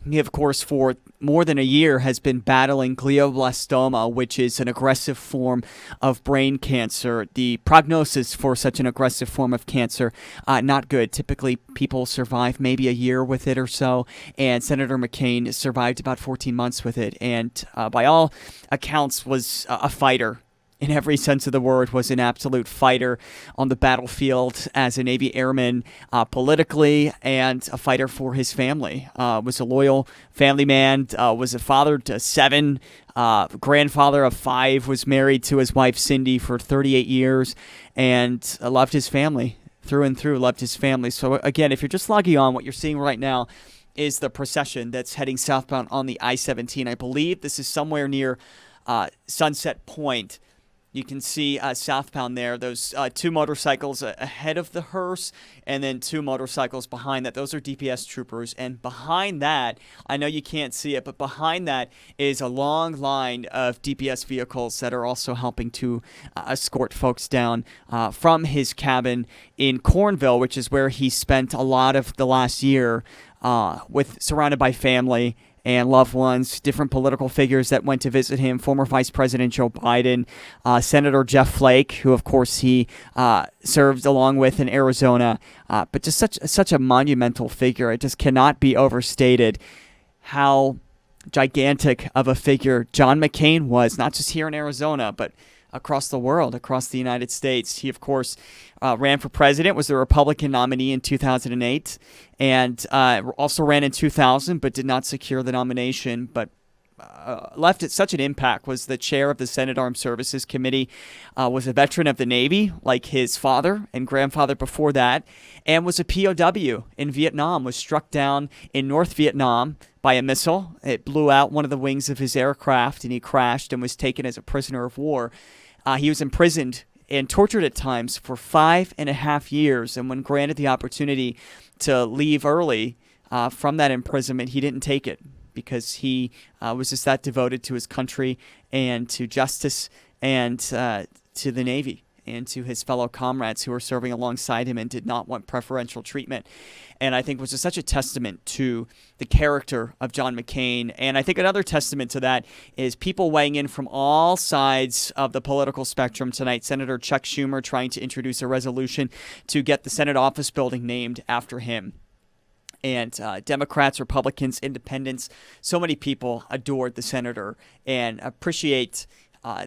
He, of course, for more than a year has been battling glioblastoma, which is an aggressive form of brain cancer. The prognosis for such an aggressive form of cancer, not good. Typically, people survive maybe a year with it or so, and Senator McCain survived about 14 months with it, and by all accounts was a fighter. In every sense of the word, was an absolute fighter on the battlefield as a Navy airman, politically, and a fighter for his family. Was a loyal family man, was a father to 7, grandfather of 5, was married to his wife Cindy for 38 years, and loved his family through and through, loved his family. So again, if you're just logging on, what you're seeing right now is the procession that's heading southbound on the I-17. I believe this is somewhere near Sunset Point. You can see southbound there, those 2 motorcycles ahead of the hearse, and then 2 motorcycles behind that. Those are DPS troopers. And behind that, I know you can't see it, but behind that is a long line of DPS vehicles that are also helping to escort folks down from his cabin in Cornville, which is where he spent a lot of the last year surrounded by family and loved ones, different political figures that went to visit him, former Vice President Joe Biden, Senator Jeff Flake, who, of course, he served along with in Arizona, but just such a monumental figure. It just cannot be overstated how gigantic of a figure John McCain was, not just here in Arizona, but across the world, across the United States. He, of course, ran for president, was the Republican nominee in 2008, and also ran in 2000, but did not secure the nomination, but left such an impact, was the chair of the Senate Armed Services Committee, was a veteran of the Navy, like his father and grandfather before that, and was a POW in Vietnam, was struck down in North Vietnam by a missile. It blew out one of the wings of his aircraft, and he crashed and was taken as a prisoner of war. He was imprisoned and tortured at times for 5.5 years, and when granted the opportunity to leave early from that imprisonment, he didn't take it, because he was just that devoted to his country and to justice and to the Navy and to his fellow comrades who were serving alongside him and did not want preferential treatment. And I think was just such a testament to the character of John McCain. And I think another testament to that is people weighing in from all sides of the political spectrum tonight. Senator Chuck Schumer trying to introduce a resolution to get the Senate office building named after him. And Democrats, Republicans, Independents, so many people adored the senator and appreciate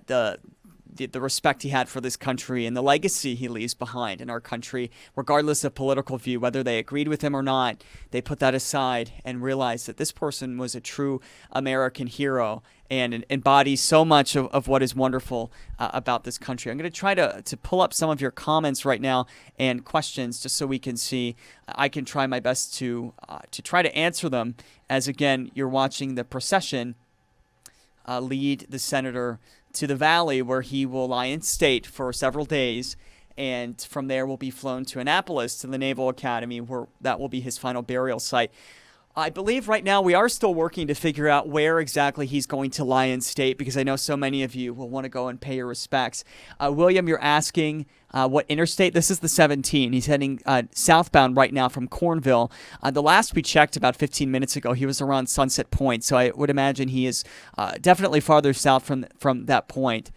the respect he had for this country and the legacy he leaves behind in our country, regardless of political view, whether they agreed with him or not. They put that aside and realized that this person was a true American hero and embodies so much of what is wonderful about this country. I'm going to try to pull up some of your comments right now and questions just so we can see. I can try my best to try to answer them as, again, you're watching the procession lead the senator to the valley, where he will lie in state for several days, and from there will be flown to Annapolis to the Naval Academy, where that will be his final burial site. I believe right now we are still working to figure out where exactly he's going to lie in state, because I know so many of you will want to go and pay your respects. William, you're asking what interstate? This is the 17. He's heading southbound right now from Cornville. The last we checked about 15 minutes ago, he was around Sunset Point, so I would imagine he is definitely farther south from that point.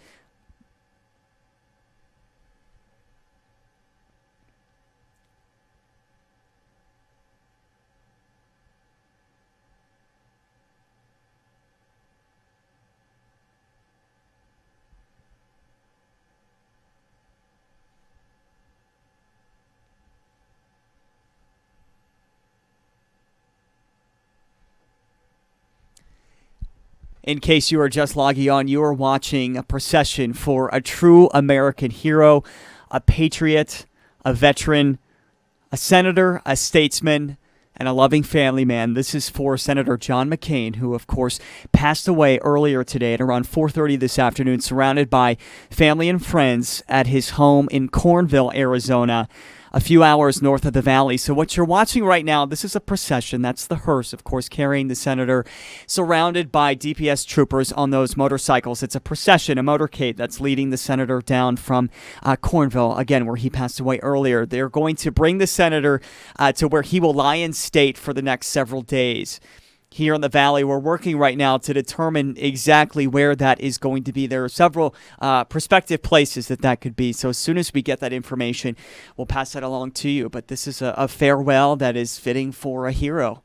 In case you are just logging on, you are watching a procession for a true American hero, a patriot, a veteran, a senator, a statesman, and a loving family man. This is for Senator John McCain, who, of course, passed away earlier today at around 4:30 this afternoon, surrounded by family and friends at his home in Cornville, Arizona, a few hours north of the valley. So what you're watching right now, this is a procession. That's the hearse, of course, carrying the senator, surrounded by DPS troopers on those motorcycles. It's a procession, a motorcade that's leading the senator down from Cornville, again, where he passed away earlier. They're going to bring the senator to where he will lie in state for the next several days. Here in the valley, we're working right now to determine exactly where that is going to be. There are several prospective places that could be. So as soon as we get that information, we'll pass that along to you. But this is a farewell that is fitting for a hero.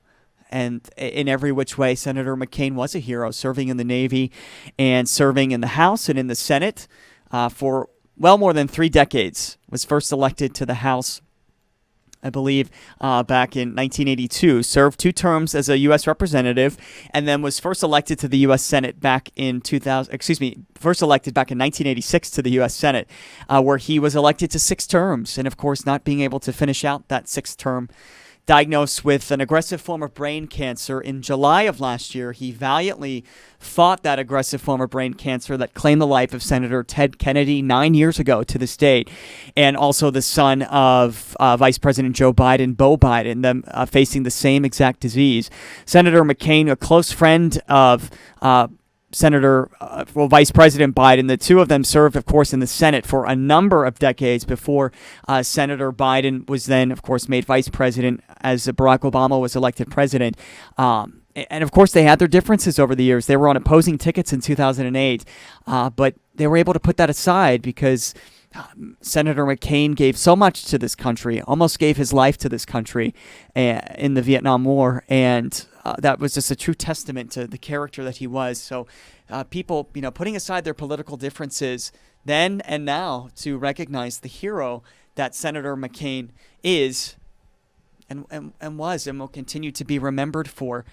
And in every which way, Senator McCain was a hero, serving in the Navy and serving in the House and in the Senate for well more than 3 decades. Was first elected to the House, I believe, back in 1982, served 2 terms as a U.S. representative, and then was first elected to the U.S. Senate back in 1986 to the U.S. Senate, where he was elected to 6 terms, and of course not being able to finish out that 6th term. Diagnosed with an aggressive form of brain cancer in July of last year, he valiantly fought that aggressive form of brain cancer that claimed the life of Senator Ted Kennedy 9 years ago to this date, and also the son of Vice President Joe Biden, Beau Biden, them facing the same exact disease. Senator McCain, a close friend of Vice President Biden. The two of them served, of course, in the Senate for a number of decades before Senator Biden was then, of course, made vice president as Barack Obama was elected president. And, of course, they had their differences over the years. They were on opposing tickets in 2008, but they were able to put that aside because Senator McCain gave so much to this country, almost gave his life to this country in the Vietnam War, and that was just a true testament to the character that he was. So people, putting aside their political differences then and now to recognize the hero that Senator McCain is and was and will continue to be remembered for.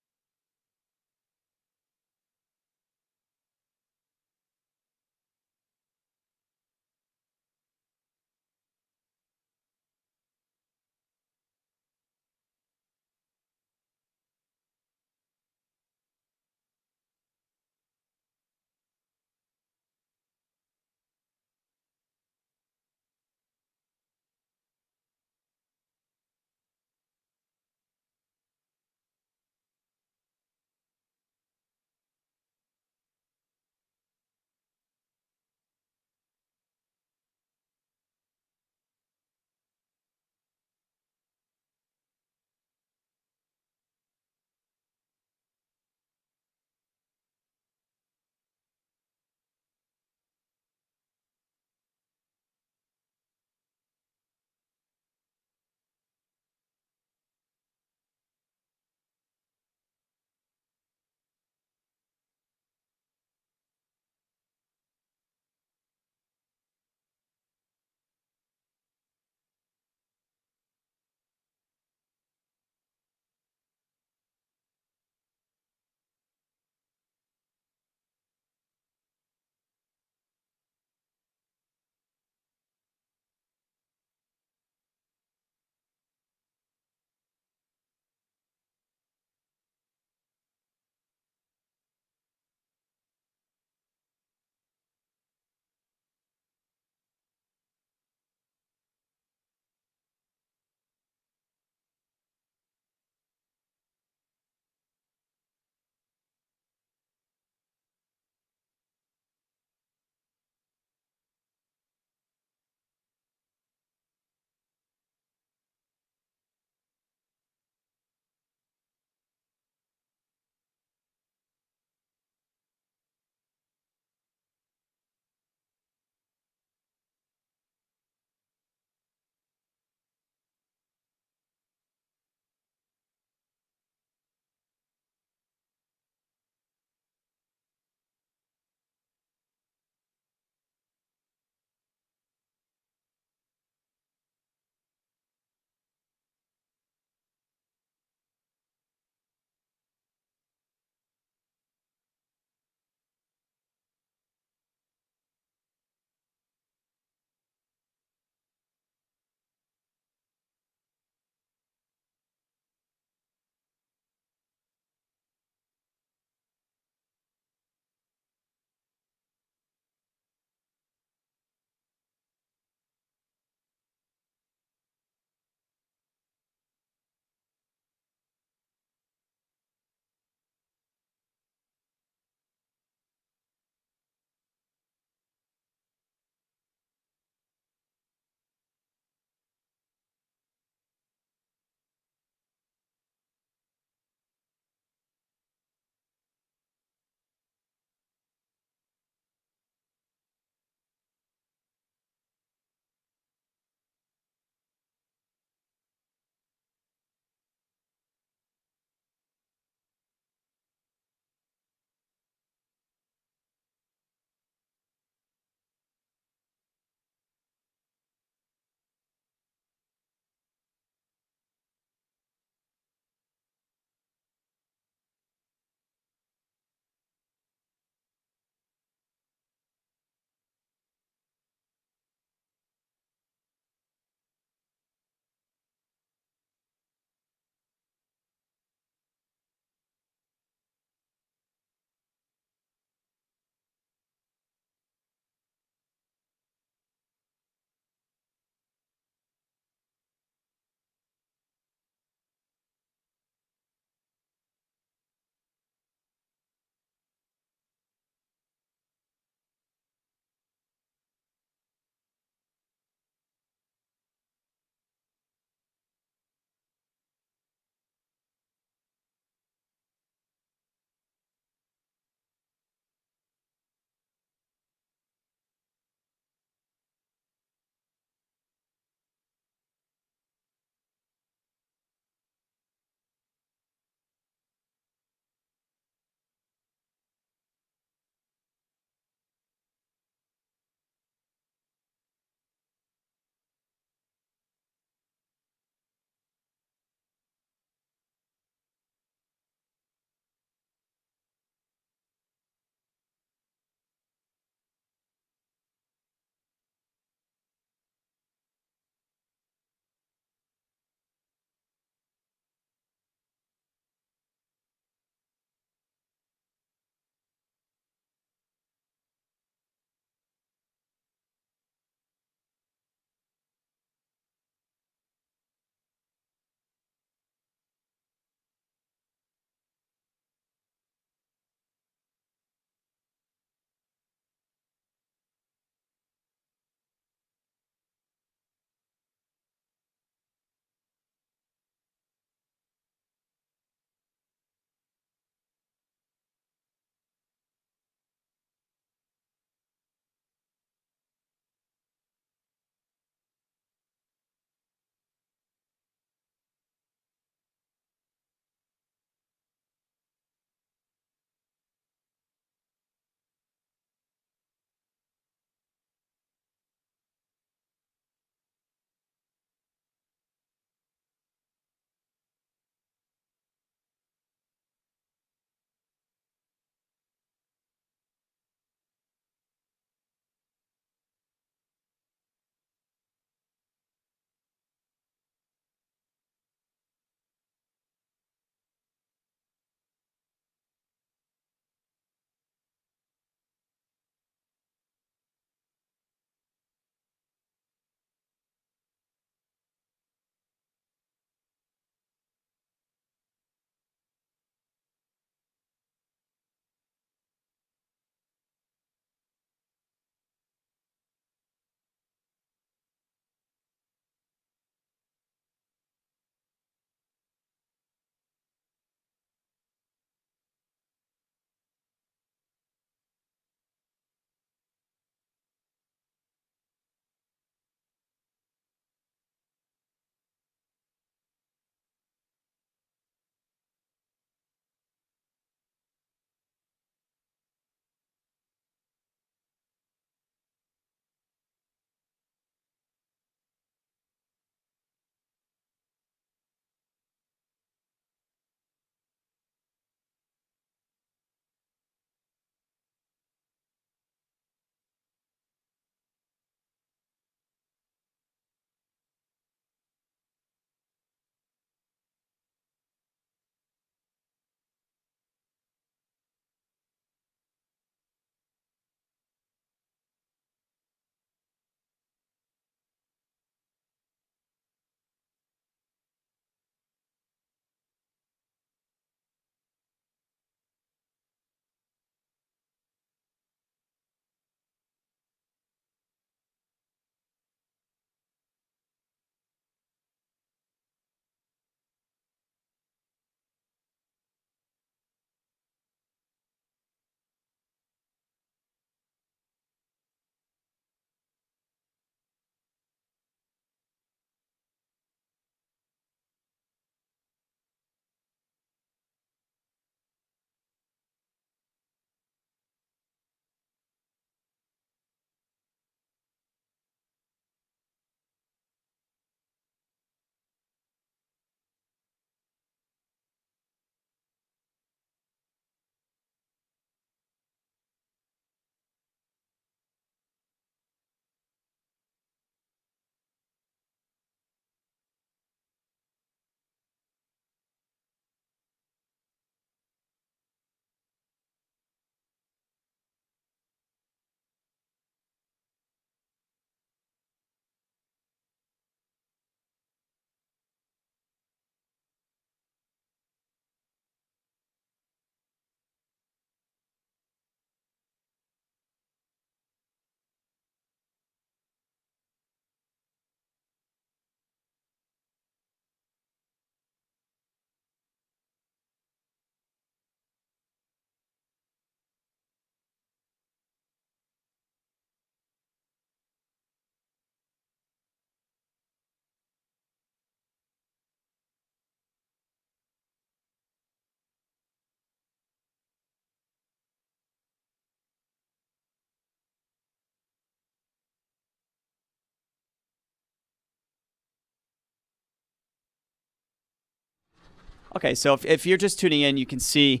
Okay, so if you're just tuning in, you can see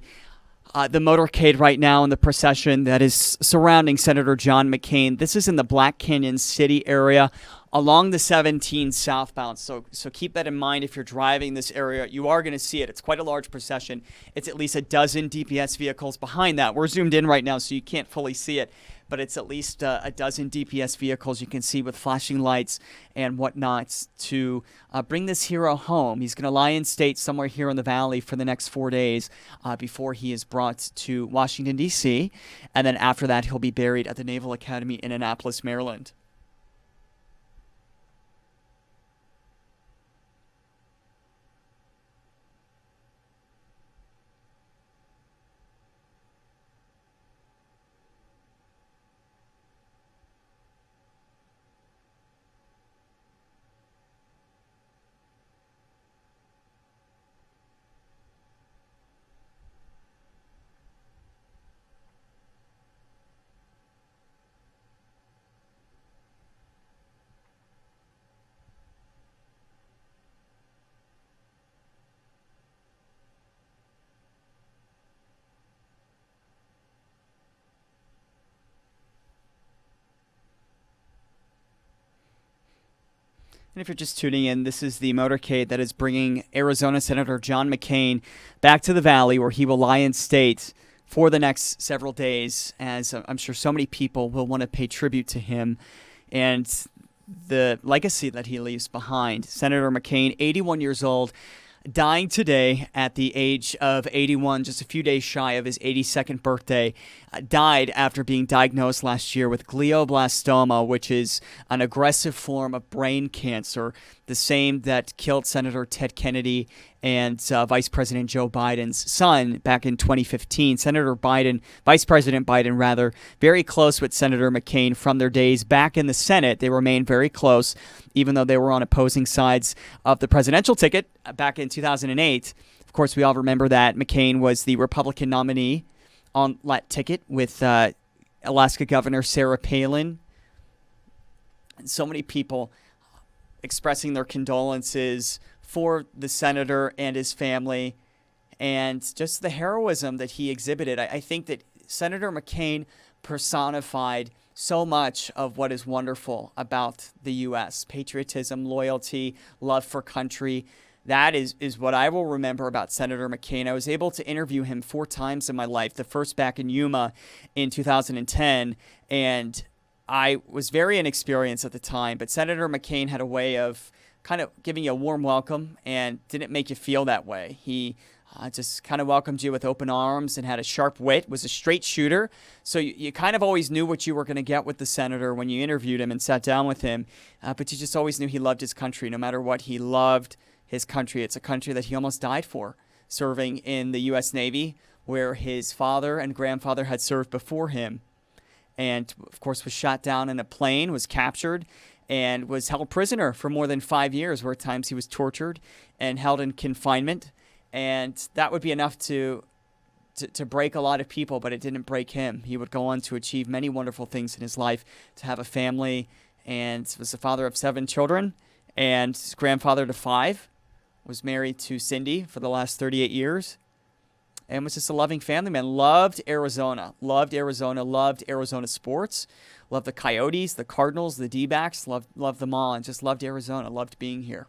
the motorcade right now in the procession that is surrounding Senator John McCain. This is in the Black Canyon City area along the 17 southbound. So keep that in mind if you're driving this area. You are going to see it. It's quite a large procession. It's at least a dozen DPS vehicles behind that. We're zoomed in right now, so you can't fully see it, but it's at least a dozen DPS vehicles you can see with flashing lights and whatnot to bring this hero home. He's going to lie in state somewhere here in the valley for the next 4 days before he is brought to Washington, D.C., and then after that he'll be buried at the Naval Academy in Annapolis, Maryland. And if you're just tuning in, this is the motorcade that is bringing Arizona Senator John McCain back to the Valley, where he will lie in state for the next several days, as I'm sure so many people will want to pay tribute to him and the legacy that he leaves behind. Senator McCain, 81 years old, dying today at the age of 81, just a few days shy of his 82nd birthday, died after being diagnosed last year with glioblastoma, which is an aggressive form of brain cancer, the same that killed Senator Ted Kennedy and Vice President Joe Biden's son back in 2015. Vice President Biden, rather, very close with Senator McCain from their days back in the Senate. They remained very close, even though they were on opposing sides of the presidential ticket back in 2008. Of course, we all remember that McCain was the Republican nominee on that ticket with Alaska Governor Sarah Palin. And so many people expressing their condolences for the senator and his family, and just the heroism that he exhibited. I think that Senator McCain personified so much of what is wonderful about the U.S. Patriotism, loyalty, love for country. That is what I will remember about Senator McCain. I was able to interview him 4 times in my life, the first back in Yuma in 2010, and I was very inexperienced at the time, but Senator McCain had a way of kind of giving you a warm welcome and didn't make you feel that way. He just kind of welcomed you with open arms and had a sharp wit, was a straight shooter. So you kind of always knew what you were going to get with the senator when you interviewed him and sat down with him. But you just always knew he loved his country. No matter what, he loved his country. It's a country that he almost died for, serving in the U.S. Navy, where his father and grandfather had served before him. And, of course, was shot down in a plane, was captured, and was held prisoner for more than 5 years, where at times he was tortured and held in confinement. And that would be enough to break a lot of people, but it didn't break him. He would go on to achieve many wonderful things in his life, to have a family, and was the father of 7 children and grandfather to 5, was married to Cindy for the last 38 years, and was just a loving family man. Loved Arizona, loved Arizona sports, loved the Coyotes, the Cardinals, the D-backs, loved them all, and just loved Arizona, loved being here.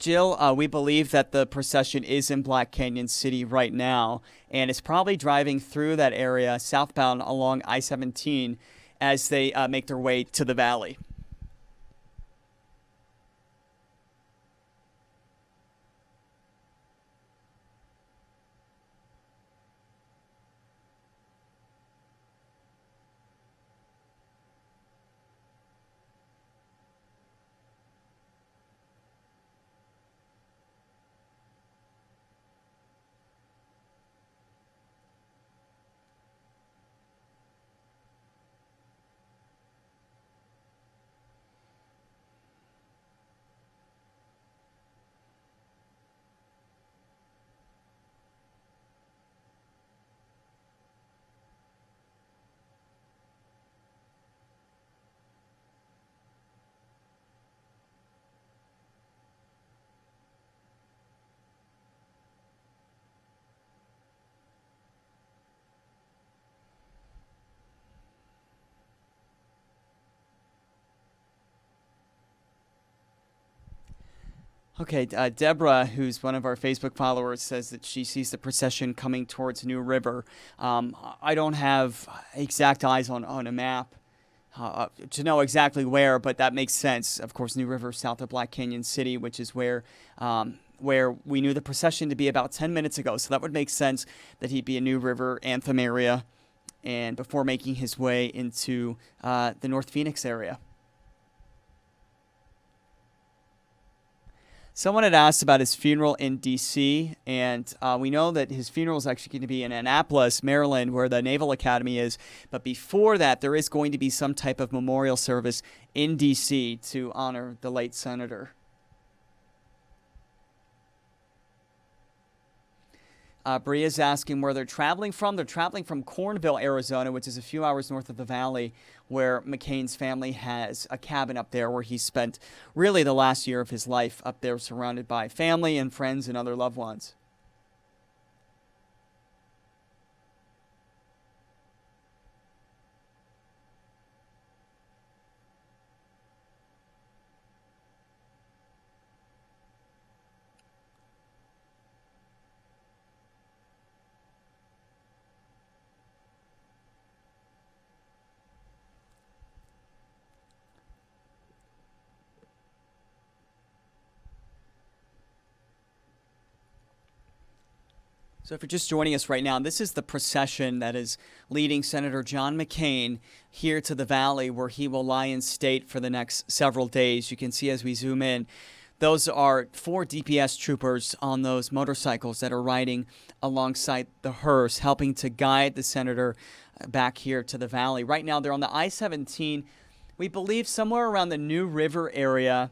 Jill, we believe that the procession is in Black Canyon City right now, and it's probably driving through that area southbound along I-17 as they make their way to the valley. Okay, Deborah, who's one of our Facebook followers, says that she sees the procession coming towards New River. I don't have exact eyes on a map to know exactly where, but that makes sense. Of course, New River, south of Black Canyon City, which is where we knew the procession to be about 10 minutes ago. So that would make sense that he'd be in New River, Anthem area, and before making his way into the North Phoenix area. Someone had asked about his funeral in D.C., and we know that his funeral is actually going to be in Annapolis, Maryland, where the Naval Academy is. But before that, there is going to be some type of memorial service in D.C. to honor the late senator. Bria's asking where they're traveling from. They're traveling from Cornville, Arizona, which is a few hours north of the valley, where McCain's family has a cabin up there where he spent really the last year of his life up there, surrounded by family and friends and other loved ones. So if you're just joining us right now, this is the procession that is leading Senator John McCain here to the valley where he will lie in state for the next several days. You can see as we zoom in, those are 4 DPS troopers on those motorcycles that are riding alongside the hearse, helping to guide the senator back here to the valley. Right now, they're on the I-17, we believe somewhere around the New River area,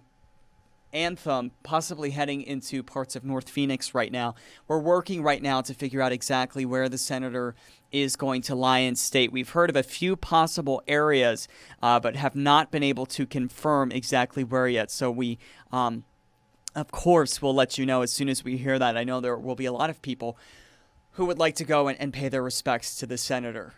Anthem, possibly heading into parts of North Phoenix right now. We're working right now to figure out exactly where the senator is going to lie in state. We've heard of a few possible areas, but have not been able to confirm exactly where yet. So we, of course, will let you know as soon as we hear that. I know there will be a lot of people who would like to go and pay their respects to the senator.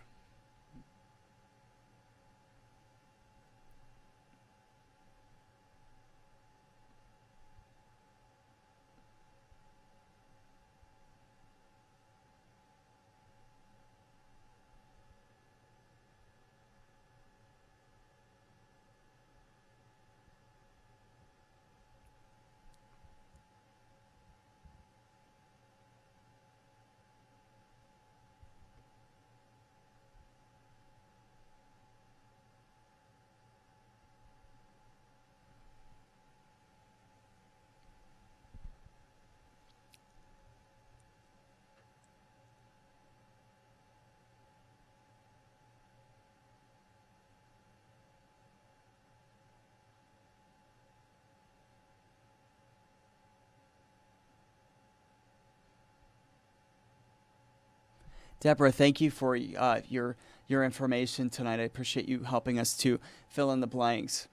Deborah, thank you for your information tonight. I appreciate you helping us to fill in the blanks.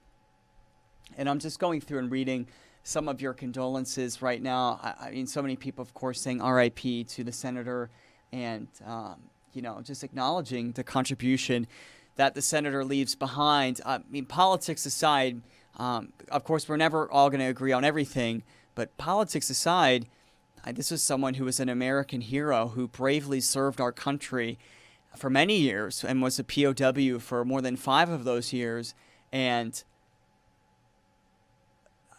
And I'm just going through and reading some of your condolences right now. I mean, so many people, of course, saying R.I.P. to the senator and, just acknowledging the contribution that the senator leaves behind. I mean, politics aside, of course, we're never all going to agree on everything, But politics aside, this is someone who was an American hero who bravely served our country for many years and was a POW for more than 5 of those years, and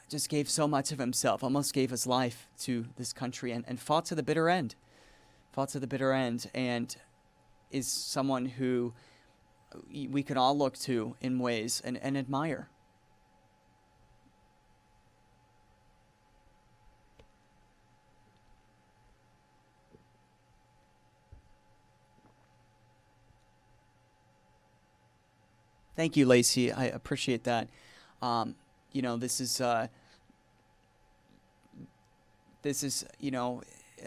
just gave so much of himself, almost gave his life to this country, and fought to the bitter end. Fought to the bitter end, and is someone who we can all look to in ways and admire. Thank you, Lacey. I appreciate that. This is a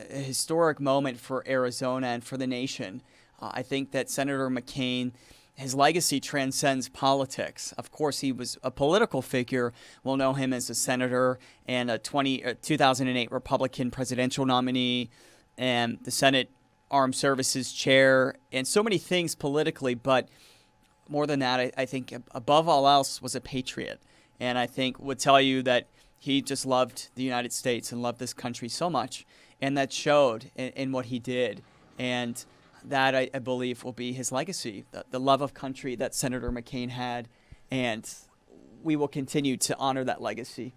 historic moment for Arizona and for the nation. I think that Senator McCain, his legacy transcends politics. Of course, he was a political figure. We'll know him as a senator and a 2008 Republican presidential nominee and the Senate Armed Services Chair and so many things politically. But more than that, I think above all else was a patriot. And I think would tell you that he just loved the United States and loved this country so much. And that showed in what he did. And that, I believe, will be his legacy, the love of country that Senator McCain had. And we will continue to honor that legacy.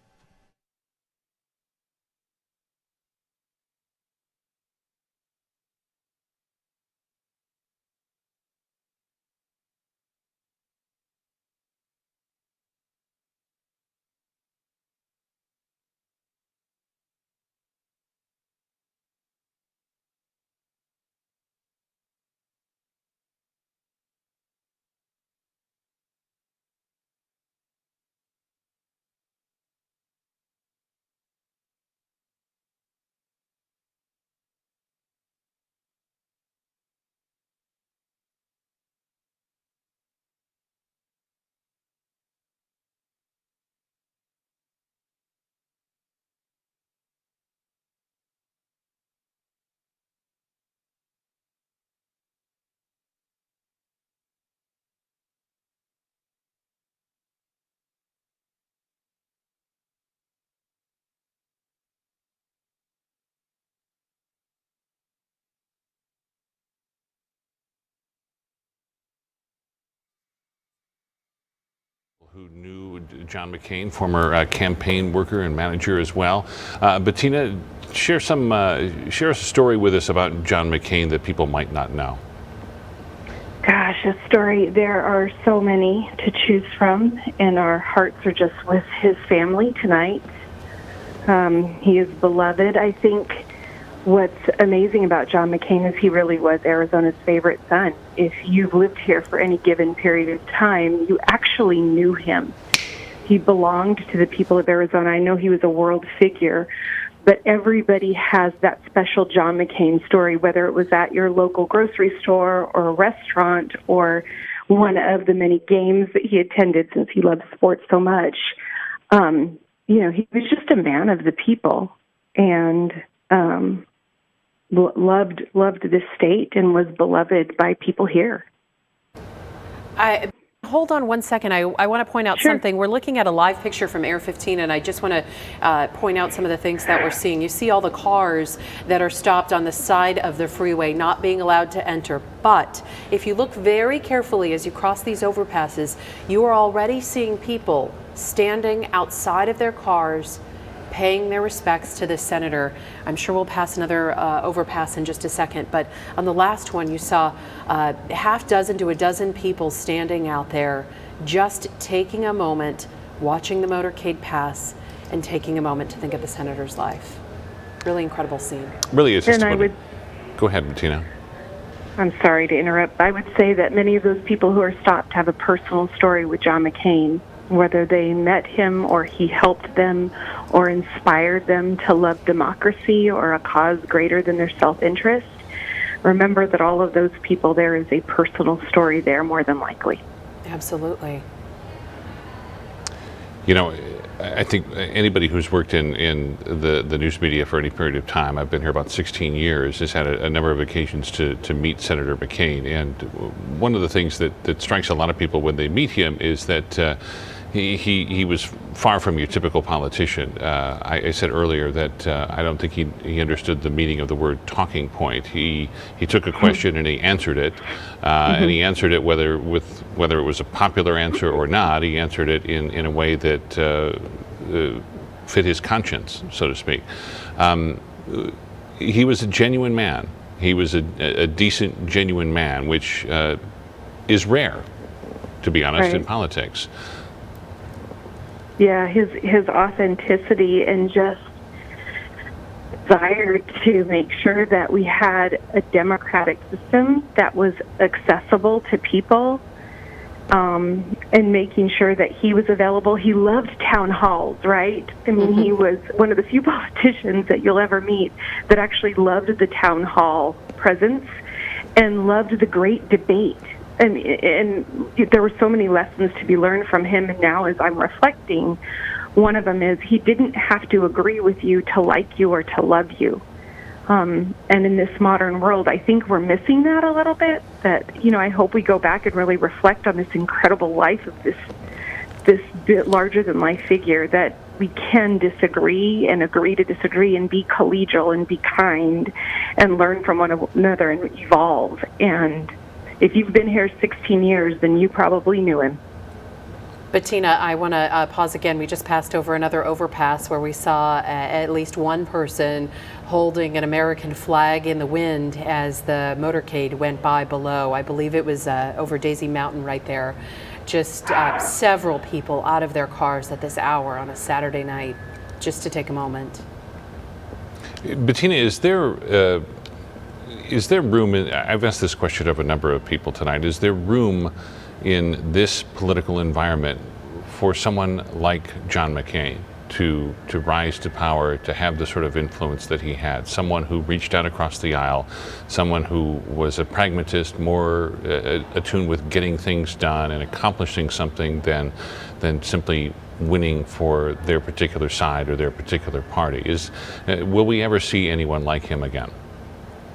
Who knew John McCain, former campaign worker and manager as well. Bettina, share us a story with us about John McCain that people might not know.
Gosh, a story. There are so many to choose from, and our hearts are just with his family tonight. He is beloved. I think what's amazing about John McCain is he really was Arizona's favorite son. If you've lived here for any given period of time, you actually knew him. He belonged to the people of Arizona. I know he was a world figure, but everybody has that special John McCain story, whether it was at your local grocery store or a restaurant or one of the many games that he attended since he loved sports so much. He was just a man of the people and loved this state and was beloved by people here.
Hold on one second. I want to point out something. We're looking at a live picture from Air 15, and I just want to point out some of the things that we're seeing. You see all the cars that are stopped on the side of the freeway, not being allowed to enter. But if you look very carefully as you cross these overpasses, you are already seeing people standing outside of their cars, paying their respects to this senator. I'm sure we'll pass another overpass in just a second, but on the last one you saw half dozen to a dozen people standing out there, just taking a moment, watching the motorcade pass, and taking a moment to think of the senator's life. Really incredible scene.
Really is. Go ahead, Bettina.
I'm sorry to interrupt. I would say that many of those people who are stopped have a personal story with John McCain, whether they met him or he helped them or inspired them to love democracy or a cause greater than their self-interest. Remember that all of those people, there is a personal story there more than likely.
Absolutely.
You know, I think anybody who's worked in the news media for any period of time, I've been here about 16 years, has had a number of occasions to meet Senator McCain. And one of the things that strikes a lot of people when they meet him is that he was far from your typical politician. I said earlier that I don't think he understood the meaning of the word talking point. He took a question and he answered it, and he answered it whether it was a popular answer or not. He answered it in a way that fit his conscience, so to speak. He was a genuine man. He was a decent, genuine man, which is rare, to be honest, in politics.
Yeah, his authenticity and just desire to make sure that we had a democratic system that was accessible to people, and making sure that he was available. He loved town halls, right? I mean, he was one of the few politicians that you'll ever meet that actually loved the town hall presence and loved the great debate. And there were so many lessons to be learned from him, and now as I'm reflecting, one of them is he didn't have to agree with you to like you or to love you. And in this modern world, I think we're missing that a little bit. That, I hope we go back and really reflect on this incredible life of this bit larger than life figure, that we can disagree and agree to disagree and be collegial and be kind and learn from one another and evolve. And if you've been here 16 years, then you probably knew him.
Bettina, I want to pause again. We just passed over another overpass where we saw at least one person holding an American flag in the wind as the motorcade went by below. I believe it was over Daisy Mountain right there. Just several people out of their cars at this hour on a Saturday night, just to take a moment.
Bettina, is there room, I've asked this question of a number of people tonight, is there room in this political environment for someone like John McCain to rise to power, to have the sort of influence that he had, someone who reached out across the aisle, someone who was a pragmatist, more attuned with getting things done and accomplishing something than simply winning for their particular side or their particular party? Will we ever see anyone like him again?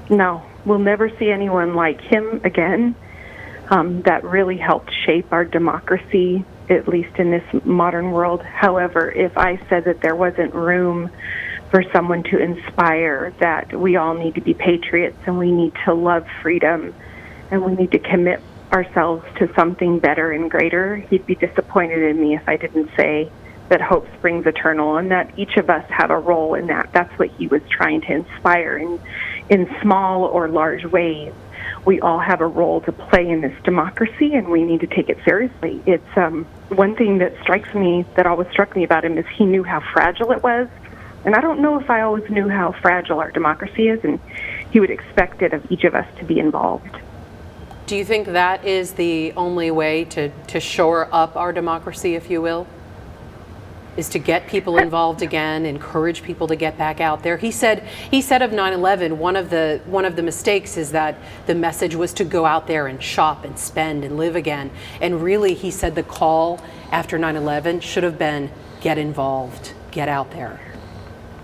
No, we'll never see anyone like him again. That really helped shape our democracy, at least in this modern world. However, if I said that there wasn't room for someone to inspire that we all need to be patriots and we need to love freedom and we need to commit ourselves to something better and greater, he'd be disappointed in me if I didn't say that hope springs eternal and that each of us have a role in that. That's what he was trying to inspire in small or large ways. We all have a role to play in this democracy, and we need to take it seriously. It's one thing that always struck me about him is he knew how fragile it was, and I don't know if I always knew how fragile our democracy is, and he would expect it of each of us to be involved.
Do you think that is the only way to shore up our democracy, if you will? Is to get people involved again, encourage people to get back out there. He said of 9/11, one of the mistakes is that the message was to go out there and shop and spend and live again. And really, he said the call after 9/11 should have been get involved, get out there.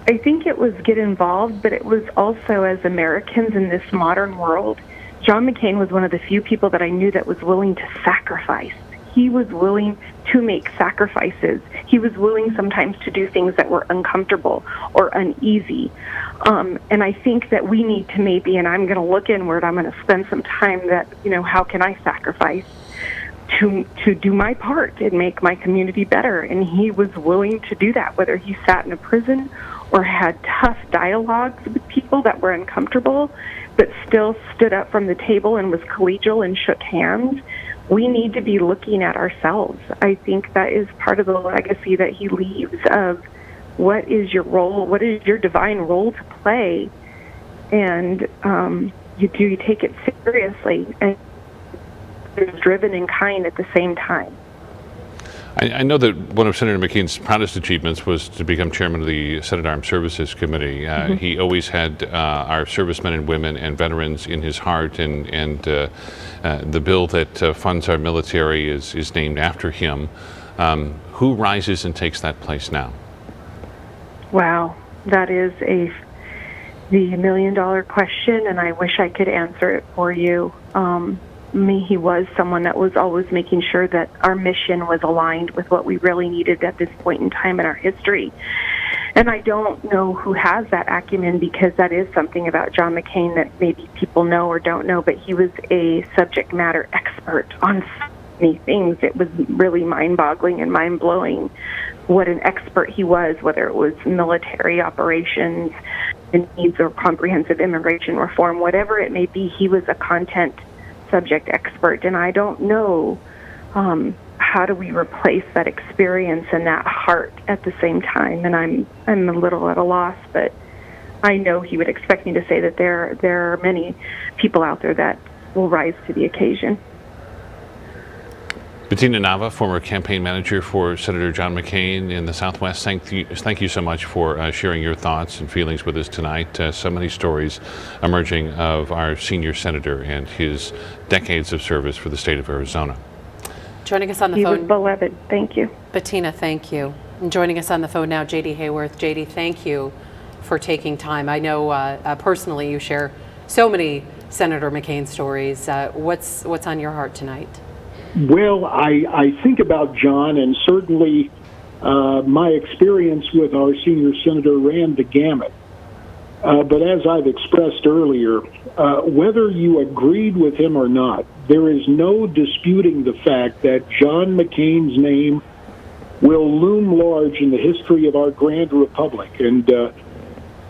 I think it was get involved, but it was also, as Americans in this modern world, John McCain was one of the few people that I knew that was willing to sacrifice. He was willing to make sacrifices. He was willing sometimes to do things that were uncomfortable or uneasy. And I think that we need to maybe, and I'm going to look inward, I'm going to spend some time that, how can I sacrifice to do my part and make my community better? And he was willing to do that, whether he sat in a prison or had tough dialogues with people that were uncomfortable, but still stood up from the table and was collegial and shook hands. We need to be looking at ourselves. I think that is part of the legacy that he leaves of what is your role, what is your divine role to play, and you take it seriously and driven and kind at the same time.
I know that one of Senator McCain's proudest achievements was to become chairman of the Senate Armed Services Committee. He always had our servicemen and women and veterans in his heart, and the bill that funds our military is named after him. Who rises and takes that place now?
Wow, that is the $1 million question, and I wish I could answer it for you. me, he was someone that was always making sure that our mission was aligned with what we really needed at this point in time in our history. And I don't know who has that acumen, because that is something about John McCain that maybe people know or don't know, but he was a subject matter expert on so many things. It was really mind-boggling and mind-blowing what an expert he was, whether it was military operations, the needs or comprehensive immigration reform, whatever it may be. He was a content subject expert, and I don't know how do we replace that experience and that heart at the same time. And I'm a little at a loss, but I know he would expect me to say that there are many people out there that will rise to the occasion.
Bettina Nava, former campaign manager for Senator John McCain in the Southwest, thank you so much for sharing your thoughts and feelings with us tonight. So many stories emerging of our senior senator and his decades of service for the state of Arizona.
Joining us on the
He
phone.
was beloved. Thank you.
Bettina, thank you. And joining us on the phone now, JD Hayworth. JD, thank you for taking time. I know personally you share so many Senator McCain stories. What's on your heart tonight?
Well, I think about John, and certainly my experience with our senior senator ran the gamut. But as I've expressed earlier, whether you agreed with him or not, there is no disputing the fact that John McCain's name will loom large in the history of our grand republic. And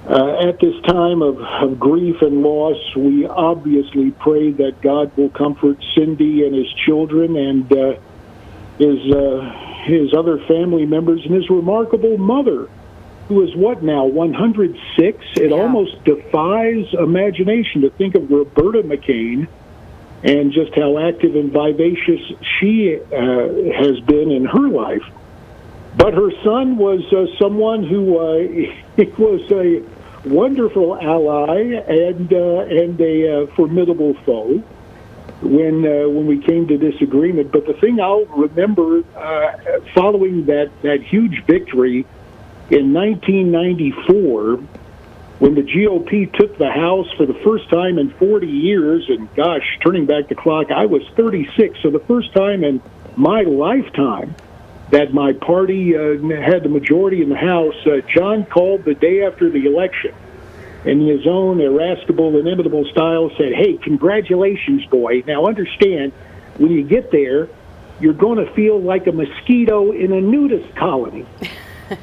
at this time of grief and loss, we obviously pray that God will comfort Cindy and his children and his other family members, and his remarkable mother, who is what now, 106? It almost defies imagination to think of Roberta McCain and just how active and vivacious she has been in her life. But her son was someone who was a wonderful ally and a formidable foe when we came to disagreement. But the thing I'll remember following that huge victory in 1994, when the GOP took the House for the first time in 40 years, and gosh, turning back the clock, I was 36, so the first time in my lifetime that my party had the majority in the House, John called the day after the election, in his own irascible, inimitable style, said, "Hey, congratulations, boy. Now understand, when you get there, you're going to feel like a mosquito in a nudist colony."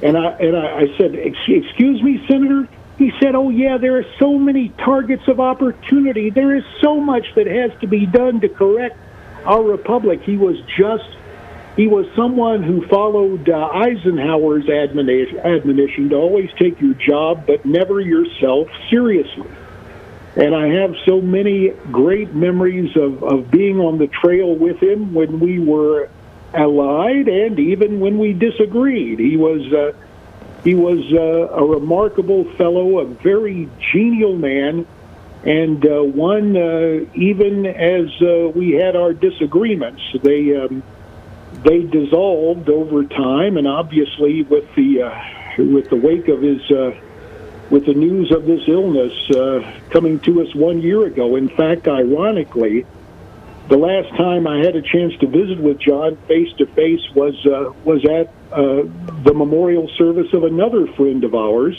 And I said, "Excuse me, Senator?" He said, "Oh, yeah, there are so many targets of opportunity. There is so much that has to be done to correct our republic." He was someone who followed Eisenhower's admonition to always take your job, but never yourself seriously. And I have so many great memories of being on the trail with him when we were allied and even when we disagreed. He was a remarkable fellow, a very genial man, and one, even as we had our disagreements, they dissolved over time, and obviously with the wake of with the news of this illness coming to us 1 year ago. In fact, ironically, the last time I had a chance to visit with John face to face was at the memorial service of another friend of ours,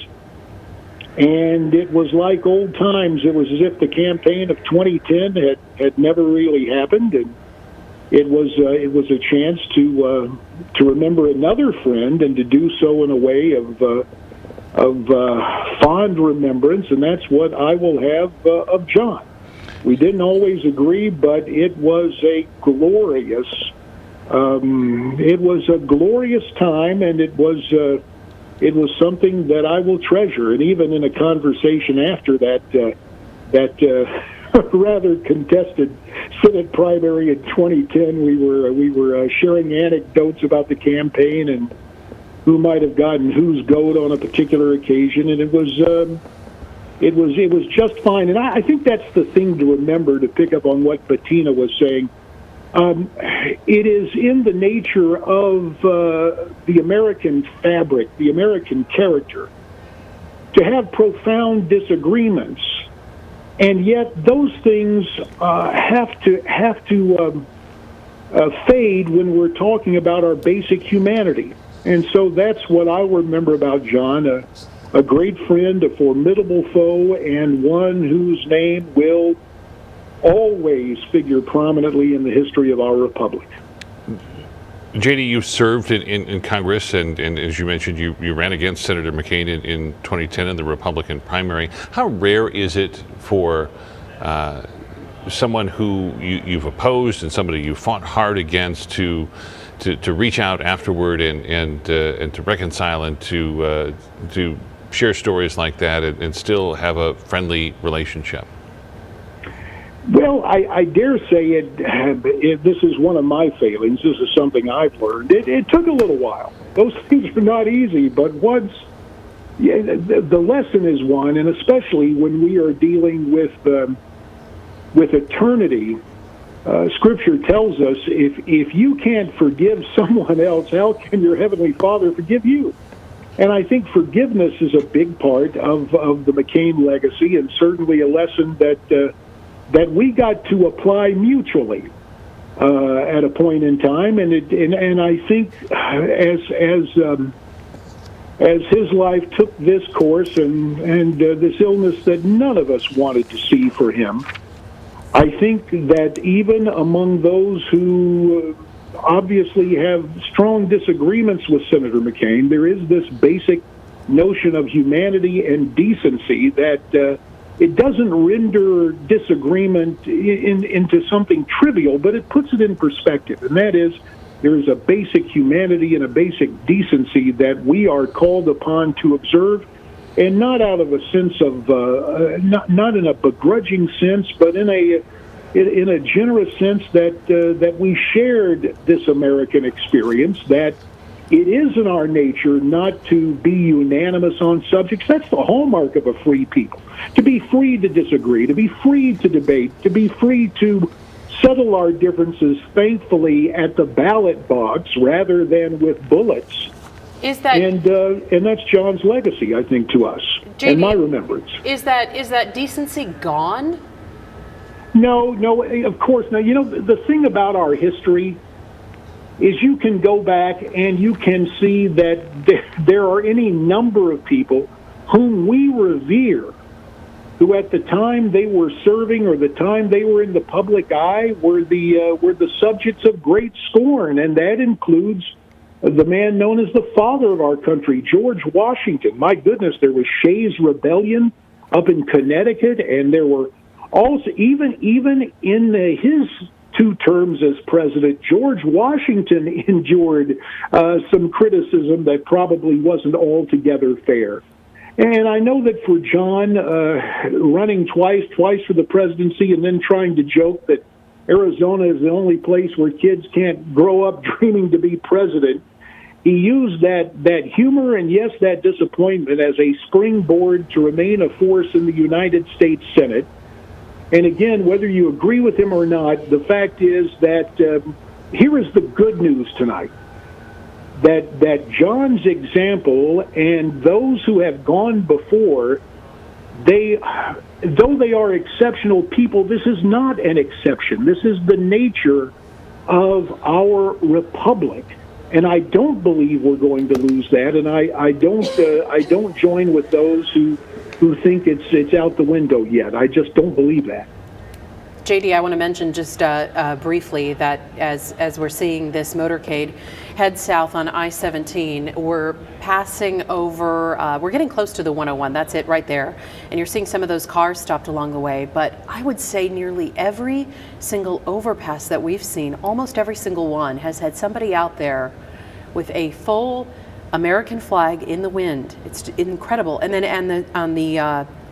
and it was like old times. It was as if the campaign of 2010 had never really happened, and it was a chance to remember another friend, and to do so in a way of fond remembrance, and that's what I will have of John. We didn't always agree, but it was a glorious time, and it was something that I will treasure. And even in a conversation after that rather contested Senate primary in 2010, we were sharing anecdotes about the campaign and who might have gotten whose goat on a particular occasion, and it was just fine. And I think that's the thing to remember, to pick up on what Bettina was saying. It is in the nature of the American fabric, the American character, to have profound disagreements and yet those things have to fade when we're talking about our basic humanity. And so that's what I remember about John, a great friend, a formidable foe, and one whose name will always figure prominently in the history of our republic.
JD, you served in Congress, and as you mentioned, you ran against Senator McCain in 2010 in the Republican primary. How rare is it for someone who you've opposed and somebody you fought hard against to reach out afterward and to reconcile and to share stories like that and still have a friendly relationship?
Well, I dare say this is one of my failings. This is something I've learned. It took a little while. Those things are not easy, but once the lesson is one, and especially when we are dealing with eternity, Scripture tells us if you can't forgive someone else, how can your Heavenly Father forgive you? And I think forgiveness is a big part of the McCain legacy, and certainly a lesson that we got to apply mutually at a point in time. And I think as his life took this course and this illness that none of us wanted to see for him, I think that even among those who obviously have strong disagreements with Senator McCain, there is this basic notion of humanity and decency that it doesn't render disagreement into something trivial, but it puts it in perspective. And that is, there is a basic humanity and a basic decency that we are called upon to observe, and not out of a sense of, not in a begrudging sense, but in a generous sense that we shared this American experience, that it is in our nature not to be unanimous on subjects. That's the hallmark of a free people. To be free to disagree, to be free to debate, to be free to settle our differences thankfully at the ballot box rather than with bullets.
Is that
and that's John's legacy, I think, to us,
JD,
and my remembrance.
Is that decency gone?
No, of course. Now, you know, the thing about our history is you can go back and you can see that there are any number of people whom we revere who at the time they were serving or the time they were in the public eye were the subjects of great scorn, and that includes the man known as the father of our country, George Washington. My goodness, there was Shays' Rebellion up in Connecticut, and there were also, even in his 2 terms as president, George Washington endured some criticism that probably wasn't altogether fair. And I know that for John, running twice for the presidency and then trying to joke that Arizona is the only place where kids can't grow up dreaming to be president, he used that humor and, yes, that disappointment as a springboard to remain a force in the United States Senate. And again, whether you agree with him or not, the fact is that here is the good news tonight, that John's example and those who have gone before, though they are exceptional people, this is not an exception. This is the nature of our republic. And I don't believe we're going to lose that, and I don't join with those who think it's out the window yet. I just don't believe that.
JD, I want to mention just briefly that as we're seeing this motorcade head south on I-17, we're passing over, we're getting close to the 101, that's it right there. And you're seeing some of those cars stopped along the way, but I would say nearly every single overpass that we've seen, almost every single one, has had somebody out there with a full American flag in the wind. It's incredible. And then on the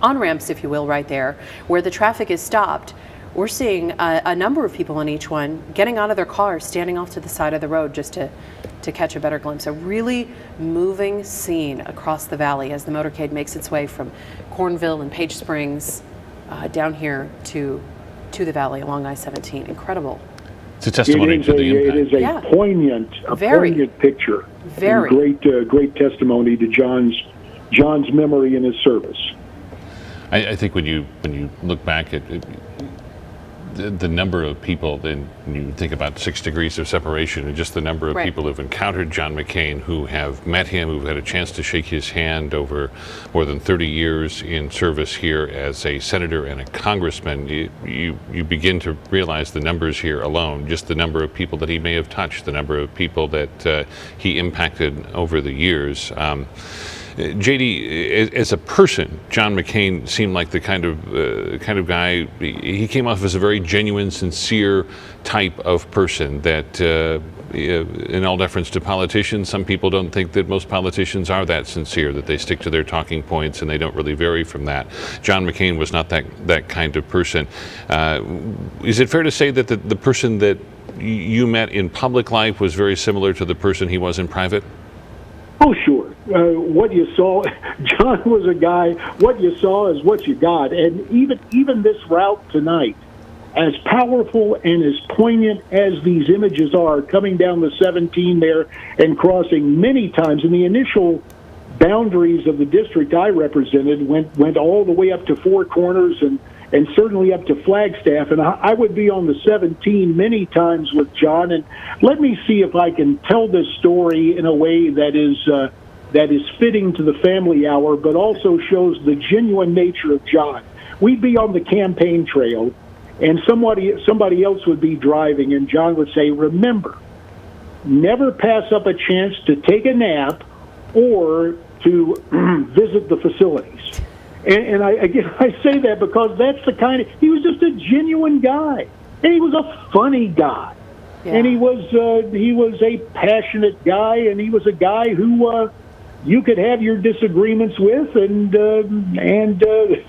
on-ramps, if you will, right there, where the traffic is stopped, we're seeing a number of people on each one getting out of their cars, standing off to the side of the road just to catch a better glimpse. A really moving scene across the valley as the motorcade makes its way from Cornville and Page Springs down here to the valley along I-17. Incredible.
It's a testimony to the impact.
It is a poignant picture.
Very.
And great testimony to John's memory and his service.
I think when you look back at the number of people, then you think about 6 degrees of separation, and just the number of people who've encountered John McCain, who have met him, who've had a chance to shake his hand over more than 30 years in service here as a senator and a congressman. You begin to realize the numbers here alone, just the number of people that he may have touched, the number of people that he impacted over the years. JD, as a person, John McCain seemed like the kind of guy. He came off as a very genuine, sincere type of person. That, in all deference to politicians, some people don't think that most politicians are that sincere. That they stick to their talking points and they don't really vary from that. John McCain was not that kind of person. Is it fair to say that the person that you met in public life was very similar to the person he was in private?
Oh, sure. What you saw, John was a guy, what you saw is what you got. And even this route tonight, as powerful and as poignant as these images are, coming down the 17 there and crossing many times, in the initial boundaries of the district I represented, went all the way up to Four Corners and certainly up to Flagstaff. And I would be on the 17 many times with John. And let me see if I can tell this story in a way that is fitting to the family hour, but also shows the genuine nature of John. We'd be on the campaign trail, and somebody else would be driving, and John would say, "Remember, never pass up a chance to take a nap or to visit the facilities." And I say that because that's the kind of, he was just a genuine guy, and he was a funny guy, and he was a passionate guy, and he was a guy who you could have your disagreements with and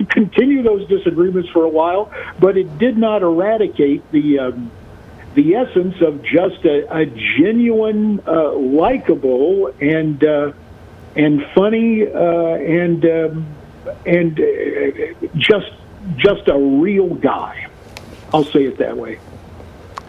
continue those disagreements for a while, but it did not eradicate the essence of just a genuine, likable and funny and just a real guy. I'll say it that way.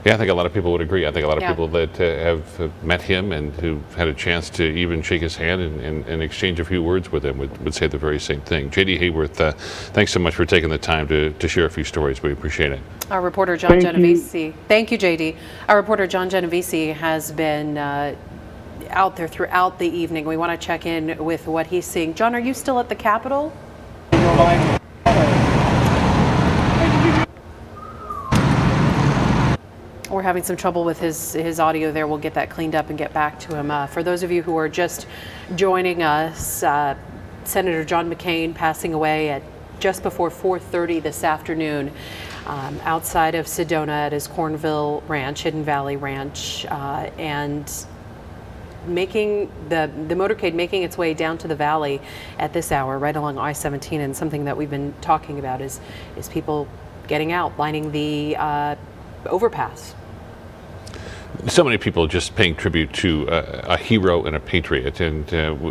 Yeah, I think a lot of people would agree. I think a lot of people that have met him and who've had a chance to even shake his hand and exchange a few words with him would say the very same thing. J.D. Hayworth, thanks so much for taking the time to share a few stories. We appreciate it.
Our reporter, John Genovese. Thank you, J.D. Our reporter, John Genovese, has been out there throughout the evening. We want to check in with what he's seeing. John, are you still at the Capitol? We're having some trouble with his audio there. We'll get that cleaned up and get back to him. For those of you who are just joining us, Senator John McCain passing away at just before 4:30 this afternoon outside of Sedona at his Cornville Ranch, Hidden Valley Ranch, and making the motorcade making its way down to the valley at this hour, right along I-17. And something that we've been talking about is people getting out, lining the overpass.
So many people just paying tribute to a hero and a patriot, and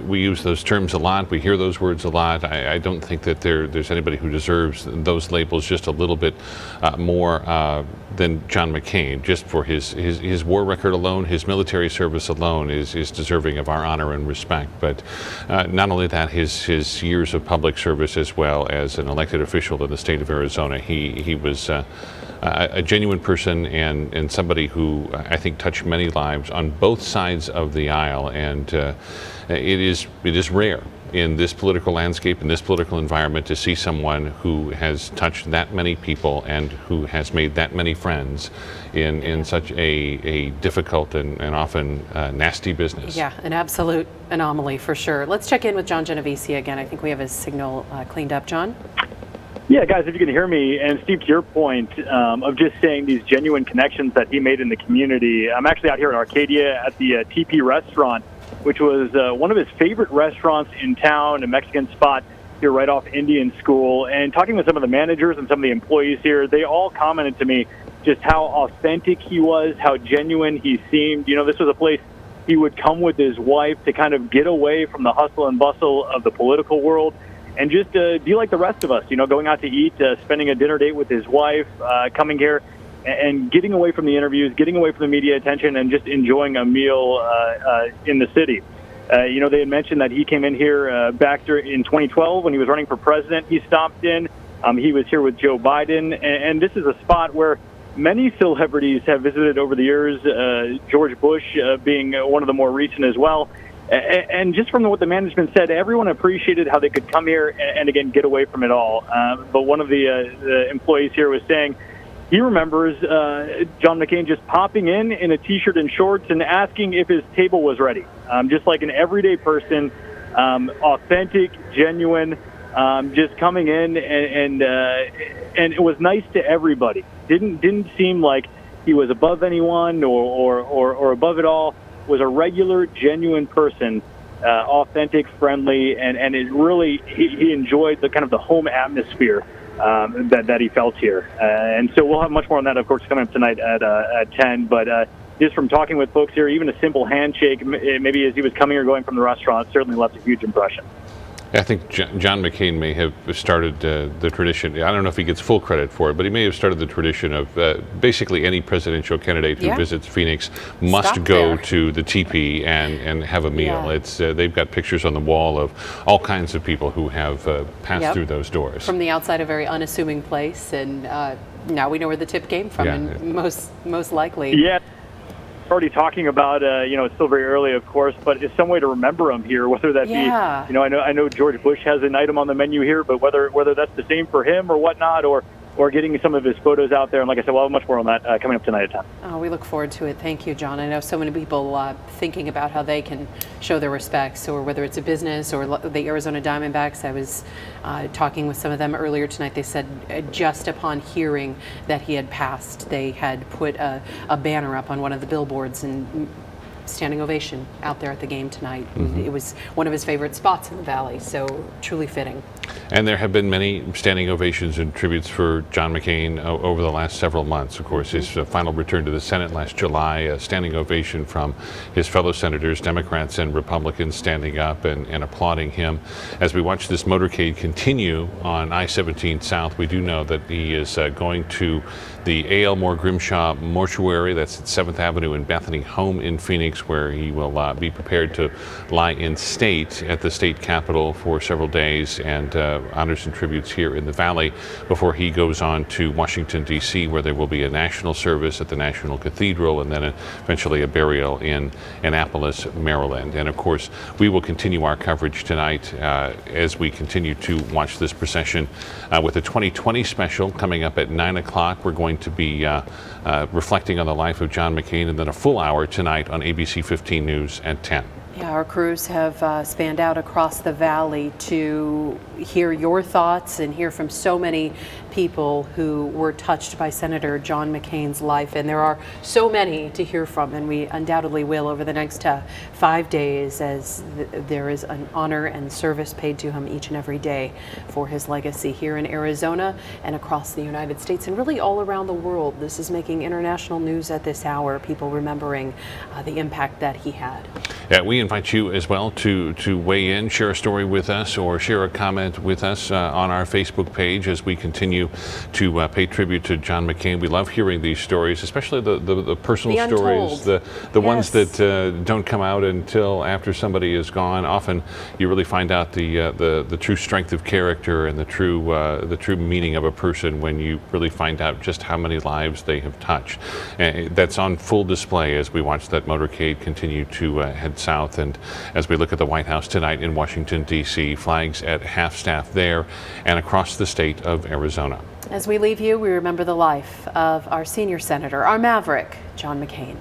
we use those terms a lot. We hear those words a lot. I don't think that there's anybody who deserves those labels just a little bit more than John McCain. Just for his war record alone, his military service alone is deserving of our honor and respect. But not only that, his years of public service as well as an elected official in the state of Arizona. He was a genuine person and somebody who I think touched many lives on both sides of the aisle, and it is rare in this political landscape, in this political environment, to see someone who has touched that many people and who has made that many friends in such a difficult and often nasty business.
Yeah, an absolute anomaly for sure. Let's check in with John Genovese again. I think we have his signal cleaned up. John?
Yeah, guys, if you can hear me, and Steve, to your point of just saying these genuine connections that he made in the community, I'm actually out here in Arcadia at the TP restaurant, which was one of his favorite restaurants in town, a Mexican spot here right off Indian School. And talking with some of the managers and some of the employees here, they all commented to me just how authentic he was, how genuine he seemed. You know, this was a place he would come with his wife to kind of get away from the hustle and bustle of the political world and just be like the rest of us, you know, going out to eat, spending a dinner date with his wife, coming here and getting away from the interviews, getting away from the media attention, and just enjoying a meal in the city. They had mentioned that he came in here back in 2012 when he was running for president. He stopped in. He was here with Joe Biden. And this is a spot where many celebrities have visited over the years, George Bush being one of the more recent as well. And just from what the management said, everyone appreciated how they could come here and again, get away from it all. But one of the employees here was saying he remembers John McCain just popping in a T-shirt and shorts and asking if his table was ready. Just like an everyday person, authentic, genuine, just coming in and it was nice to everybody. Didn't seem like he was above anyone or above it all. Was a regular, genuine person, authentic, friendly, and it really he enjoyed the kind of the home atmosphere that he felt here. And so we'll have much more on that, of course, coming up tonight at 10. But just from talking with folks here, even a simple handshake, maybe as he was coming or going from the restaurant, certainly left a huge impression.
I think John McCain may have started the tradition. I don't know if he gets full credit for it, but he may have started the tradition of basically any presidential candidate who visits Phoenix must go to the teepee and have a meal.
Yeah.
It's they've got pictures on the wall of all kinds of people who have passed through those doors.
From the outside, a very unassuming place, and now we know where the tip came from, and most likely.
Yeah. Already talking about, it's still very early, of course, but it's some way to remember him here, whether that be, I know George Bush has an item on the menu here, but whether that's the same for him or whatnot, or getting some of his photos out there. And like I said, we'll have much more on that coming up tonight at 10.
Oh, we look forward to it. Thank you, John. I know so many people thinking about how they can show their respects, or whether it's a business or the Arizona Diamondbacks. I was talking with some of them earlier tonight. They said just upon hearing that he had passed, they had put a banner up on one of the billboards and standing ovation out there at the game tonight. Mm-hmm. It was one of his favorite spots in the Valley, so truly fitting.
And there have been many standing ovations and tributes for John McCain over the last several months. Of course, his final return to the Senate last July, a standing ovation from his fellow senators, Democrats and Republicans, standing up and applauding him. As we watch this motorcade continue on I-17 South, we do know that he is going to the A.L. Moore Grimshaw Mortuary, that's at 7th Avenue in Bethany, home in Phoenix, where he will be prepared to lie in state at the state capitol for several days and honors and tributes here in the Valley before he goes on to Washington, D.C., where there will be a national service at the National Cathedral and then eventually a burial in Annapolis, Maryland. And of course, we will continue our coverage tonight as we continue to watch this procession with a 2020 special coming up at 9 o'clock. We're going to be reflecting on the life of John McCain, and then a full hour tonight on ABC 15 News at 10.
Yeah, our crews have spanned out across the Valley to hear your thoughts and hear from so many people who were touched by Senator John McCain's life. And there are so many to hear from, and we undoubtedly will over the next 5 days, as there is an honor and service paid to him each and every day for his legacy here in Arizona and across the United States and really all around the world. This is making international news at this hour, people remembering the impact that he had.
Yeah, we invite you as well to weigh in, share a story with us, or share a comment with us on our Facebook page as we continue to pay tribute to John McCain. We love hearing these stories, especially the personal stories, the ones that don't come out until after somebody is gone. Often you really find out the true strength of character and the true meaning of a person when you really find out just how many lives they have touched. That's on full display as we watch that motorcade continue to head south, and as we look at the White House tonight in Washington, D.C., flags at half-staff there and across the state of Arizona.
As we leave you, we remember the life of our senior senator, our maverick, John McCain.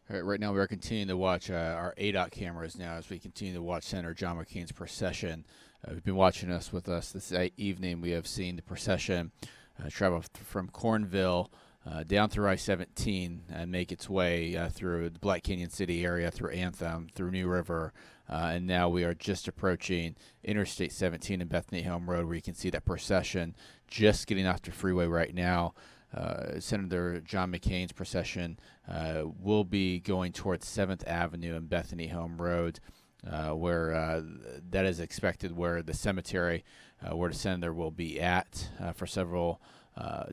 All right, right now we are continuing to watch our ADOT cameras now as we continue to watch Senator John McCain's procession. You've been watching us with us this evening. We have seen the procession travel from Cornville down through I-17 and make its way through the Black Canyon City area, through Anthem, through New River, and now we are just approaching Interstate 17 and Bethany Home Road, where you can see that procession just getting off the freeway right now. Senator John McCain's procession will be going towards 7th Avenue and Bethany Home Road, where that is expected, where the cemetery where the senator will be at for several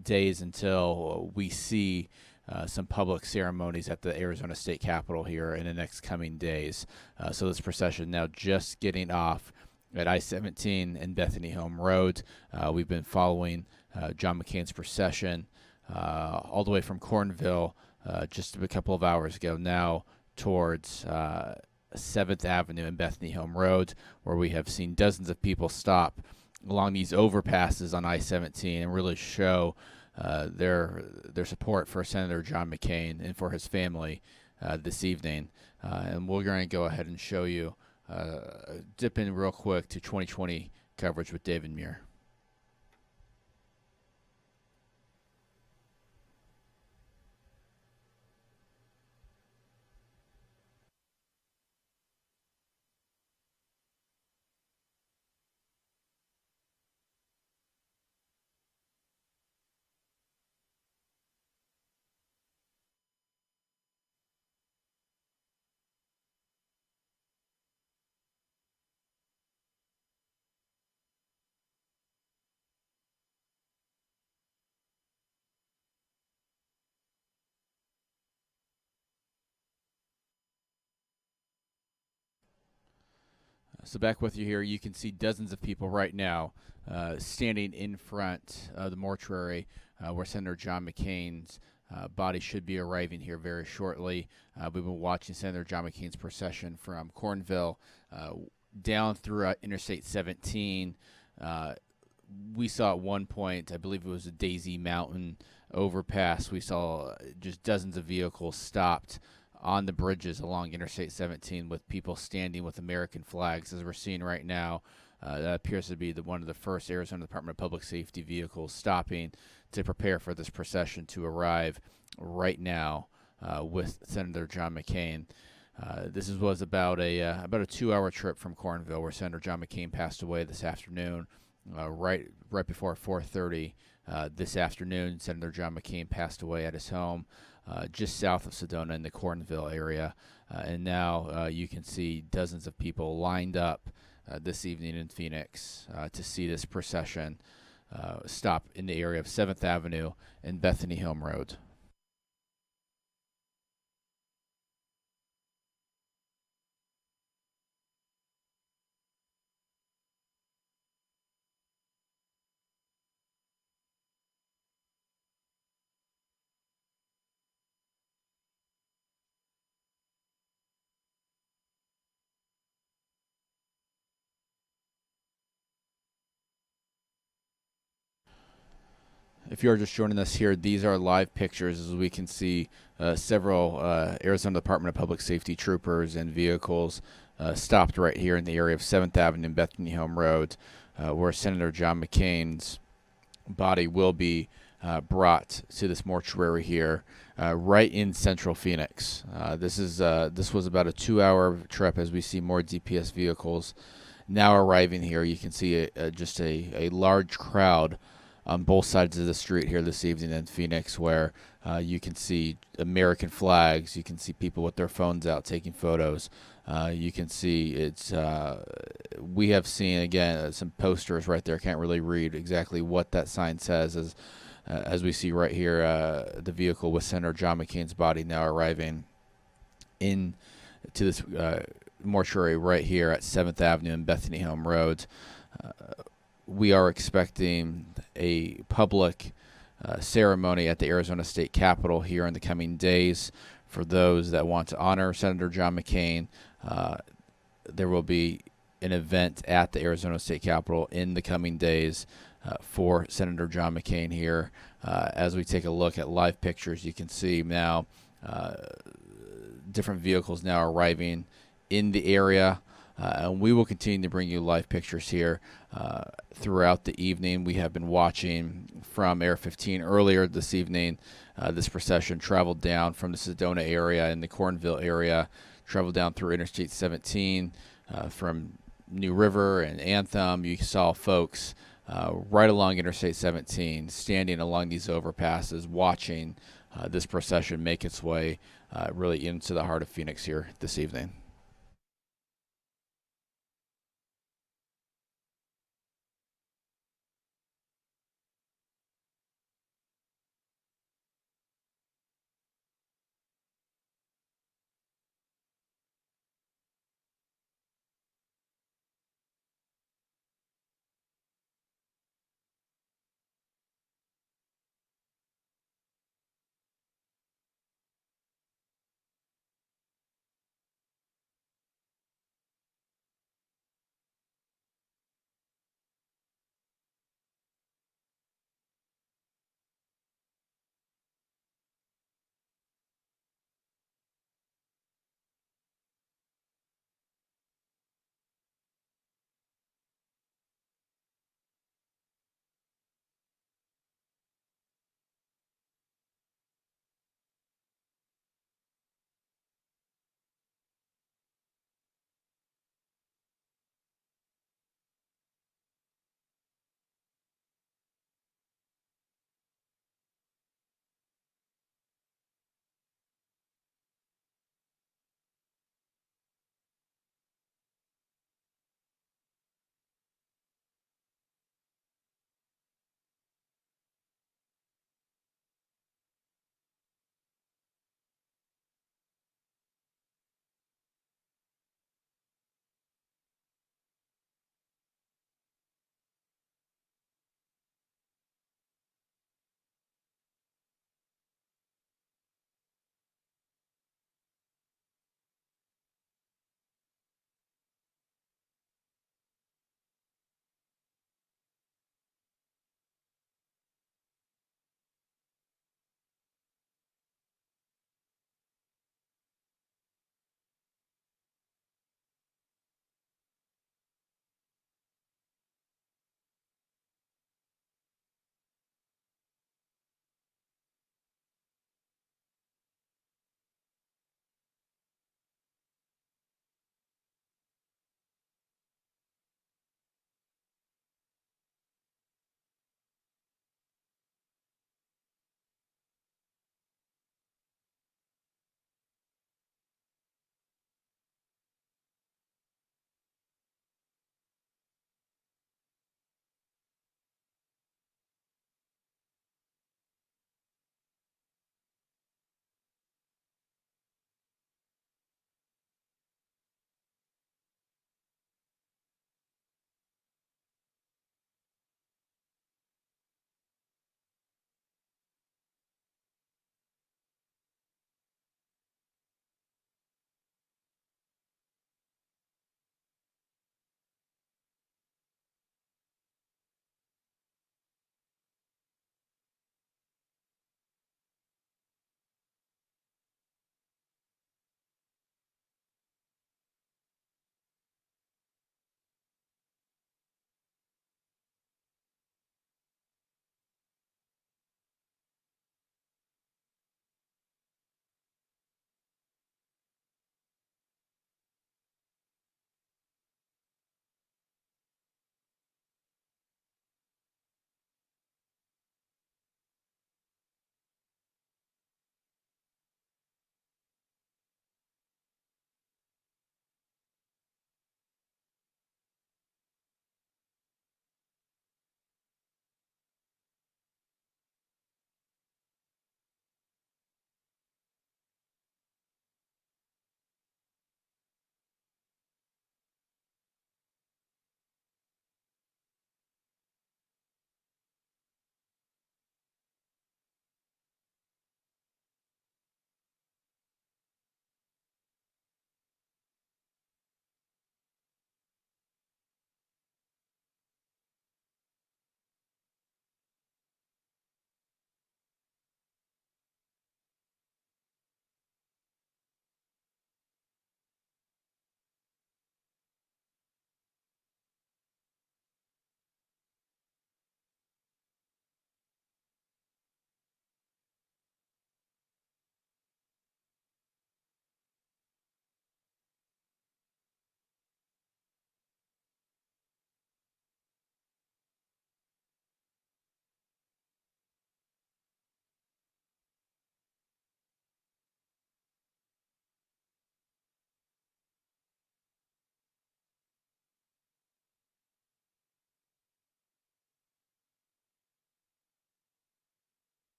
days until we see some public ceremonies at the Arizona State Capitol here in the next coming days. So this procession now just getting off at I-17 and Bethany Home Road. We've been following John McCain's procession all the way from Cornville just a couple of hours ago now towards 7th Avenue and Bethany Home Road, where we have seen dozens of people stop along these overpasses on I-17 and really show their support for Senator John McCain and for his family this evening. And we're going to go ahead and show you, dip in real quick to 2020 coverage with David Muir. So back with you here, you can see dozens of people right now standing in front of the mortuary where Senator John McCain's body should be arriving here very shortly. We've been watching Senator John McCain's procession from Cornville down through Interstate 17. We saw at one point, I believe it was a Daisy Mountain overpass, we saw just dozens of vehicles stopped on the bridges along Interstate 17 with people standing with American flags, as we're seeing right now. That appears to be one of the first Arizona Department of Public Safety vehicles stopping to prepare for this procession to arrive right now with Senator John McCain. This was about a 2-hour trip from Cornville, where Senator John McCain passed away this afternoon, right before 4:30 this afternoon. Senator John McCain passed away at his home just south of Sedona in the Cornville area, and now you can see dozens of people lined up this evening in Phoenix to see this procession stop in the area of 7th Avenue and Bethany Home Road. If you're just joining us here, these are live pictures as we can see several Arizona Department of Public Safety troopers and vehicles stopped right here in the area of 7th Avenue and Bethany Home Road, where Senator John McCain's body will be brought to this mortuary here right in central Phoenix. This was about a 2-hour trip as we see more DPS vehicles now arriving here. You can see just a large crowd on both sides of the street here this evening in Phoenix, where you can see American flags. You can see people with their phones out taking photos. You can see we have seen, again, some posters right there. Can't really read exactly what that sign says as we see right here the vehicle with Senator John McCain's body now arriving in to this mortuary right here at 7th Avenue and Bethany Home Road. We are expecting a public ceremony at the Arizona State Capitol here in the coming days for those that want to honor Senator John McCain. There will be an event at the Arizona State Capitol in the coming days for Senator John McCain here. As we take a look at live pictures, you can see now different vehicles now arriving in the area. And we will continue to bring you live pictures here throughout the evening. We have been watching from Air 15 earlier this evening. This procession traveled down from the Sedona area in the Cornville area, traveled down through Interstate 17 from New River and Anthem. You saw folks right along Interstate 17 standing along these overpasses watching this procession make its way really into the heart of Phoenix here this evening.